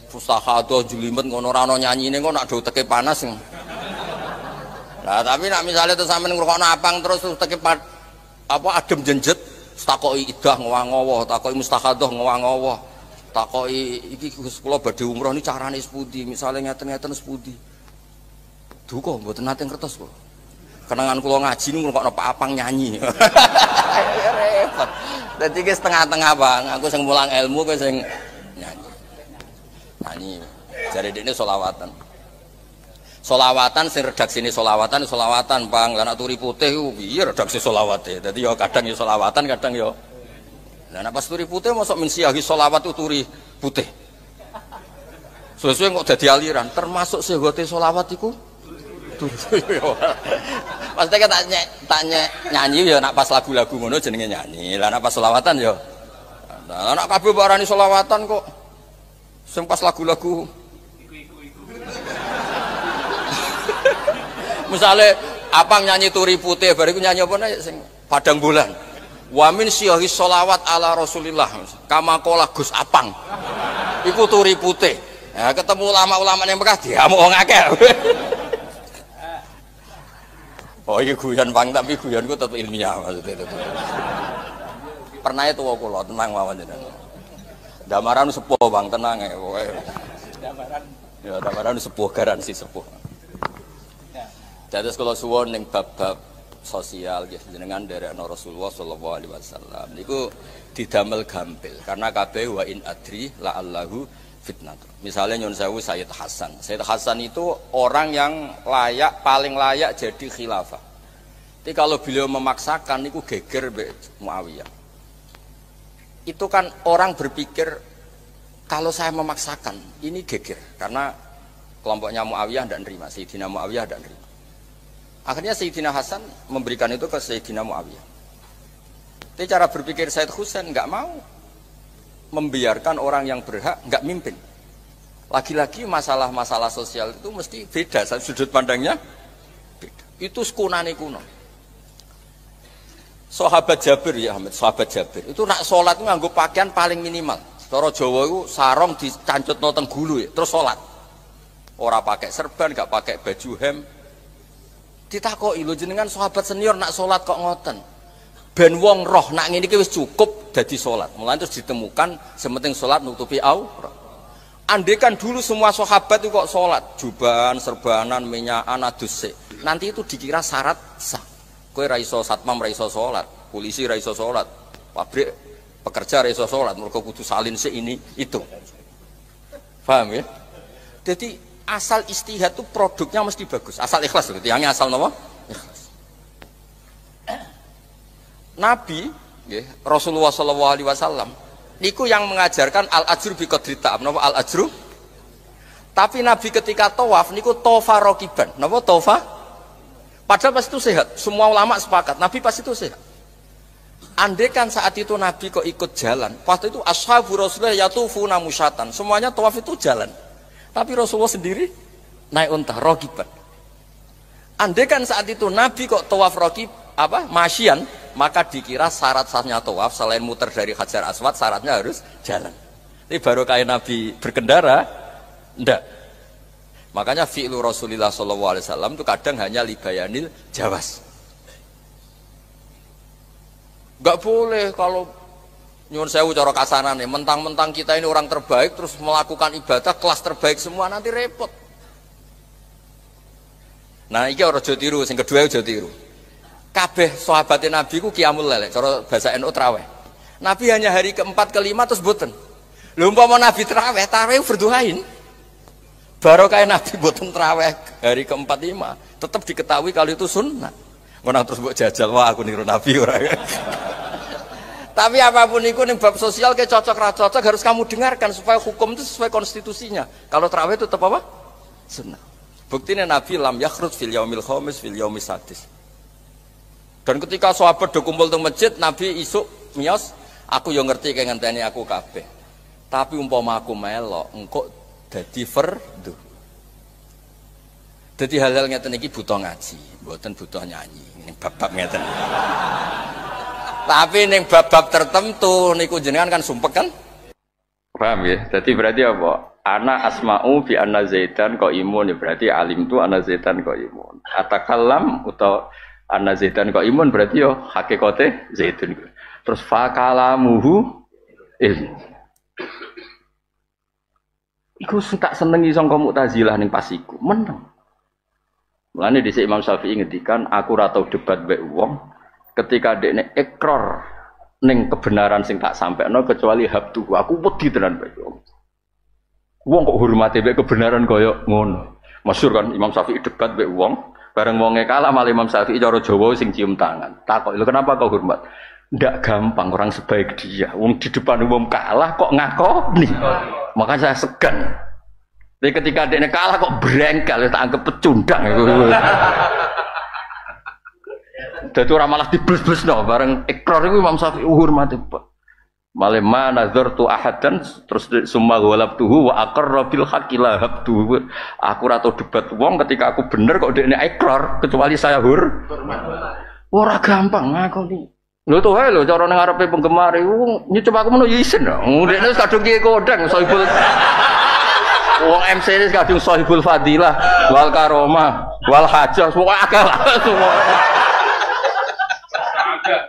mustahadah jelimet ngono ora ana nyanyine kok nak do teke panas. Lah tapi nak misalnya terus sampean ngrungokno apang terus teke apa adem jenjet takoki idah ngowah-ngowah, takoki mustahadah ngowah-ngowah. Takoki iki Gus kula badhe umroh ni carane sepundi, misale ngeten-ngeten sepundi. Duka mboten nate ngertos kok. Kenangan kula ngaji niku ngrungokno Pak Apang nyanyi. Repot. Dadi ki setengah-tengah Bang, aku sing mulang ilmu kowe sing nyanyi. Nyanyi. Jare dekne selawatan. Selawatan sing redaksine selawatan Bang. Lah nek turi putih ku piye redaksi selawate. Dadi ya kadang ya selawatan, kadang ya. Lah nek pas turi putih mosok min siyahi selawat itu turi putih. Sesuai kok dadi aliran, termasuk sehote selawat iku turi. Pasti kan tanya nyanyi ya nek pas lagu-lagu ngono jenenge nyanyi. Lah nek pas selawatan ya. Lah nek kabeh barani selawatan kok sing pas lagu-lagu misalnya apang nyanyi turi putih bariku nyanyi apa nih sing padang bulan wa min syihi sholawat ala rasulillah kama qala Gus Apang iku turi putih ya, ketemu ulama-ulama yang Mekah diamuk wong akeh. Oh iya guyon Bang tapi guyonku tetap ilmiah maksudnya itu. Pernah itu kula tenang mawon jenengan. Damaran sepuh Bang tenang ya pokoke. Damaran sepuh garansi sepuh. Jadi kalau suwon ning bab-bab sosial jenengan nderekno Rasulullah sallallahu alaihi wasallam niku didamel gampil karena kabeh wa in adri la'allahu fitnah. Misalnya nyun sewu Sayyid Hasan. Sayyid Hasan itu orang yang paling layak jadi khilafah. Tapi kalau beliau memaksakan niku geger mbek Muawiyah. Itu kan orang berpikir kalau saya memaksakan ini geger karena kelompoknya Muawiyah tidak nerima, Sayyidina Muawiyah tidak nerima. Akhirnya Sayyidina Hasan memberikan itu ke Sayyidina Muawiyah. Tapi cara berpikir Sayyid Husain nggak mau membiarkan orang yang berhak nggak mimpin. Lagi-lagi masalah-masalah sosial itu mesti beda, sudut pandangnya beda. Itu sekunane kuno. Sahabat Jabir ya Ahmed, sahabat Jabir itu nak sholat itu nganggo pakaian paling minimal. Cara Jawa itu sarong dicancutno teng gulu ya, terus sholat. Ora pakai serban, nggak pakai baju hem. Ditakoki lho jenengan sahabat senior nak sholat kok ngoten. Ben wong roh nak ngene iki wis cukup dadi sholat. Mulane terus ditemukan sementing sholat nutupi aurat. Andekan dulu semua sahabat itu kok sholat, jubahan, serbanan, minyakan, adus nanti itu dikira syarat sah. Kowe ra iso satpam ra iso sholat, polisi ra iso sholat, pabrik pekerja ra iso sholat, mergo kudu salin ini itu. Paham ya? Jadi asal istihad itu produknya mesti bagus, asal ikhlas loh, tiangnya asal napa? Ikhlas. Nabi, ya, Rasulullah Shallallahu Alaihi Wasallam, niku yang mengajarkan al ajru bi qadri ta'am, napa al ajru? Tapi Nabi ketika tawaf, niku tofa rokiban, napa tofa? Padahal pas itu sehat, semua ulama sepakat, Nabi pas itu sehat. Andekan saat itu Nabi kok ikut jalan, waktu itu ashabu Rasulullah yatufuna musyatan, semuanya tawaf itu jalan. Tapi Rasulullah sendiri naik unta rokiban. Andekan saat itu Nabi kok tawaf rokib masyian, maka dikira syarat sahnya tawaf selain muter dari Hajar Aswad syaratnya harus jalan. Ini baru kayak Nabi berkendara, ndak. Makanya fi'lu Rasulullah SAW itu kadang hanya libayanil jawas. Gak boleh kalau nyuwun sewu cara kasanane mentang-mentang kita ini orang terbaik terus melakukan ibadah kelas terbaik semua nanti repot. Nah iki ora aja tiru, sing kedua aja tiru. Kabeh sahabatnya Nabi ku qiyamul lail, cara bahasa NU traweh. Nabi hanya hari keempat kelima terus boten. Lha umpama Nabi traweh berdoain. Barokah Nabi boten traweh hari keempat lima, tetap diketahui kalau itu sunnah. Ngono terus mbok jajal wah aku niru Nabi ora. Tapi apapun itu nih bab sosial kayak cocok ra cocok harus kamu dengarkan supaya hukum itu sesuai konstitusinya. Kalau tarawih itu tetap apa? Sunnah. Buktinya Nabi lam yakhruj fil yaumil khamis fil yaumis sadis. Dan ketika sahabat do kumpul teng masjid, Nabi isuk miyos, aku yo ngerti kaya ngenteni aku kabeh. Tapi umpama aku melok, engko dadi fardu. Dadi hal-hal ngeten iki butuh ngaji, mboten butuh nyanyi. Ning bab-bab ngeten. Tapi ning bab-bab tertentu niku jenengan kan sumpek kan? Paham ya? Jadi berarti apa? Ana asma'u bi anna zaidan qaimun, ya berarti alim tu anna zaidan qaimun. Atakallam utawa anna zaidan qaimun berarti yo hakikate zaidun. Terus fakalamuhu ilmu. Iku tak senengi sangka Mu'tazilah ning pas iku, meneng. Mulane dhisik Imam Syafi'i ngendikan aku ora tau debat mbek wong ketika dekne ikrar ning kebenaran sing tak sampekno kecuali habtu. Aku wedi tenan mbek wong. Wong kok hormati mbek kebenaran kaya ngono. Masyhur kan Imam Syafi'i debat mbek wong, bareng wonge kalah malah Imam Syafi'i cara Jawa sing cium tangan. Takok, "Lho kenapa kau hormat?" Ndak gampang orang sebaik dia. Wong di depan umum kalah kok ngakoni. Maka saya segan. Tapi ketika dia kalah kok berengkel, tak anggap pecundang. Dadi ora malah dibles-blesno bareng ikrar iku Imam Syafi'i hormati. Malah nazartu ahadan terus summa ghalabtuhu wa aqarra bil haqqi la habtu. Aku ora tau debat wong ketika aku bener kok dekne ikrar kecuali saya hormat. Ora gampang ngakoni. Lho to wae lho cara ning ngarepe penggemar iku nyoba aku meno isin. Ndekne wis kadung kiye kodang sohibul. Wong MC ini kadung sohibul fadilah wal karomah wal hajah semua akeh lah semua.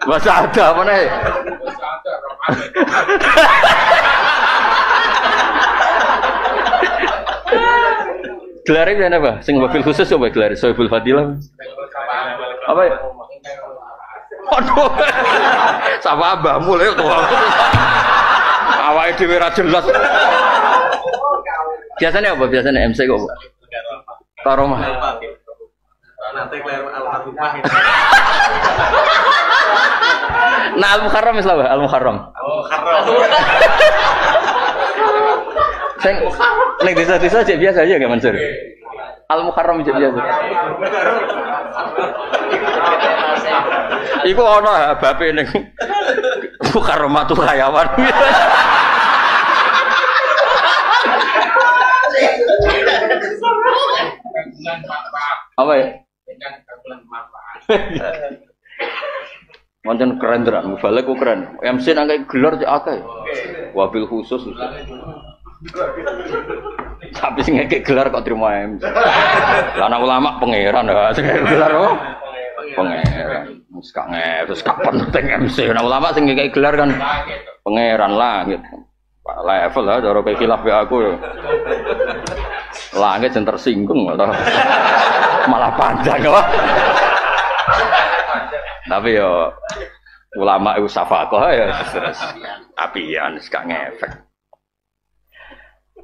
Masa ada apa nih? Gelar ini apa? Sing mobil khusus coba gelar sohibul fadilah. Apa ya? Aduh, sama abahmu lho tuh. Awake dhewe ra jelas. Biasanya apa? Biasanya MC kok. Karomah. Nanti kelar al-Fatihah. Nah, Al-Muharram wis lah, Al-Muharram. Al-Muharram. Sing nek desa-desa aja biasa aja enggak Mansur. Al-Muharram aja biasa. Iku ana bape ning Muharramatul Hayawan. Apa ya? Mancan keren tenan, balik kok keren. MC nang kayak gelar cek akeh. Wabil khusus. Tapi sing ngekek gelar kok terima MC. Lah ana ulama pangeran ya, sing gelar apa? Pangeran. Wis gak terus kapan penting MC. Ana ulama sing ngekek gelar kan pangeran langit. Pak level lah cara kayak khilaf be aku ya. Langit yang tersinggung atau malah panjang kok. Tapi ya ulama itu safaqah ya terus apian gak ngefek.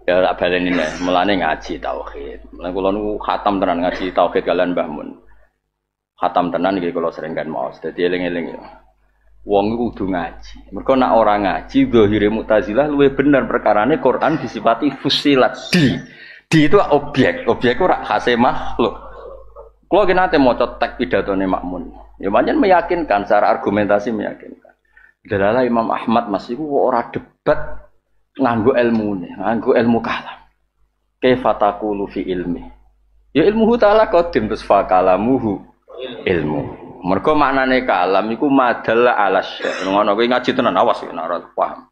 Ya tak baleni nek mulane ngaji tauhid. Mulane kula nu khatam tenan ngaji tauhid kalian Mbah Mun. Khatam tenan iki kula sering kan maos. Dadi eling-eling ya. Wong iku kudu ngaji. Mergo nek ora ngaji zahire Mu'tazilah luwih bener perkarane Quran disifati fusilat di itu objek ora khase makhluk. Kalau kita nanti mau cetek pidatone Makmun, ya banyak meyakinkan secara argumentasi meyakinkan. Dalalah Imam Ahmad masih ora debat nganggo ilmu kalam. Kaifa taqulu fi ilmi? Ya ilmuhu ta'ala qadim terus fa kalamuhu ilmu. Mergo maknane kalam iku madalla ala syai'. Ngono kuwi ngaji tenan awas nek ora paham.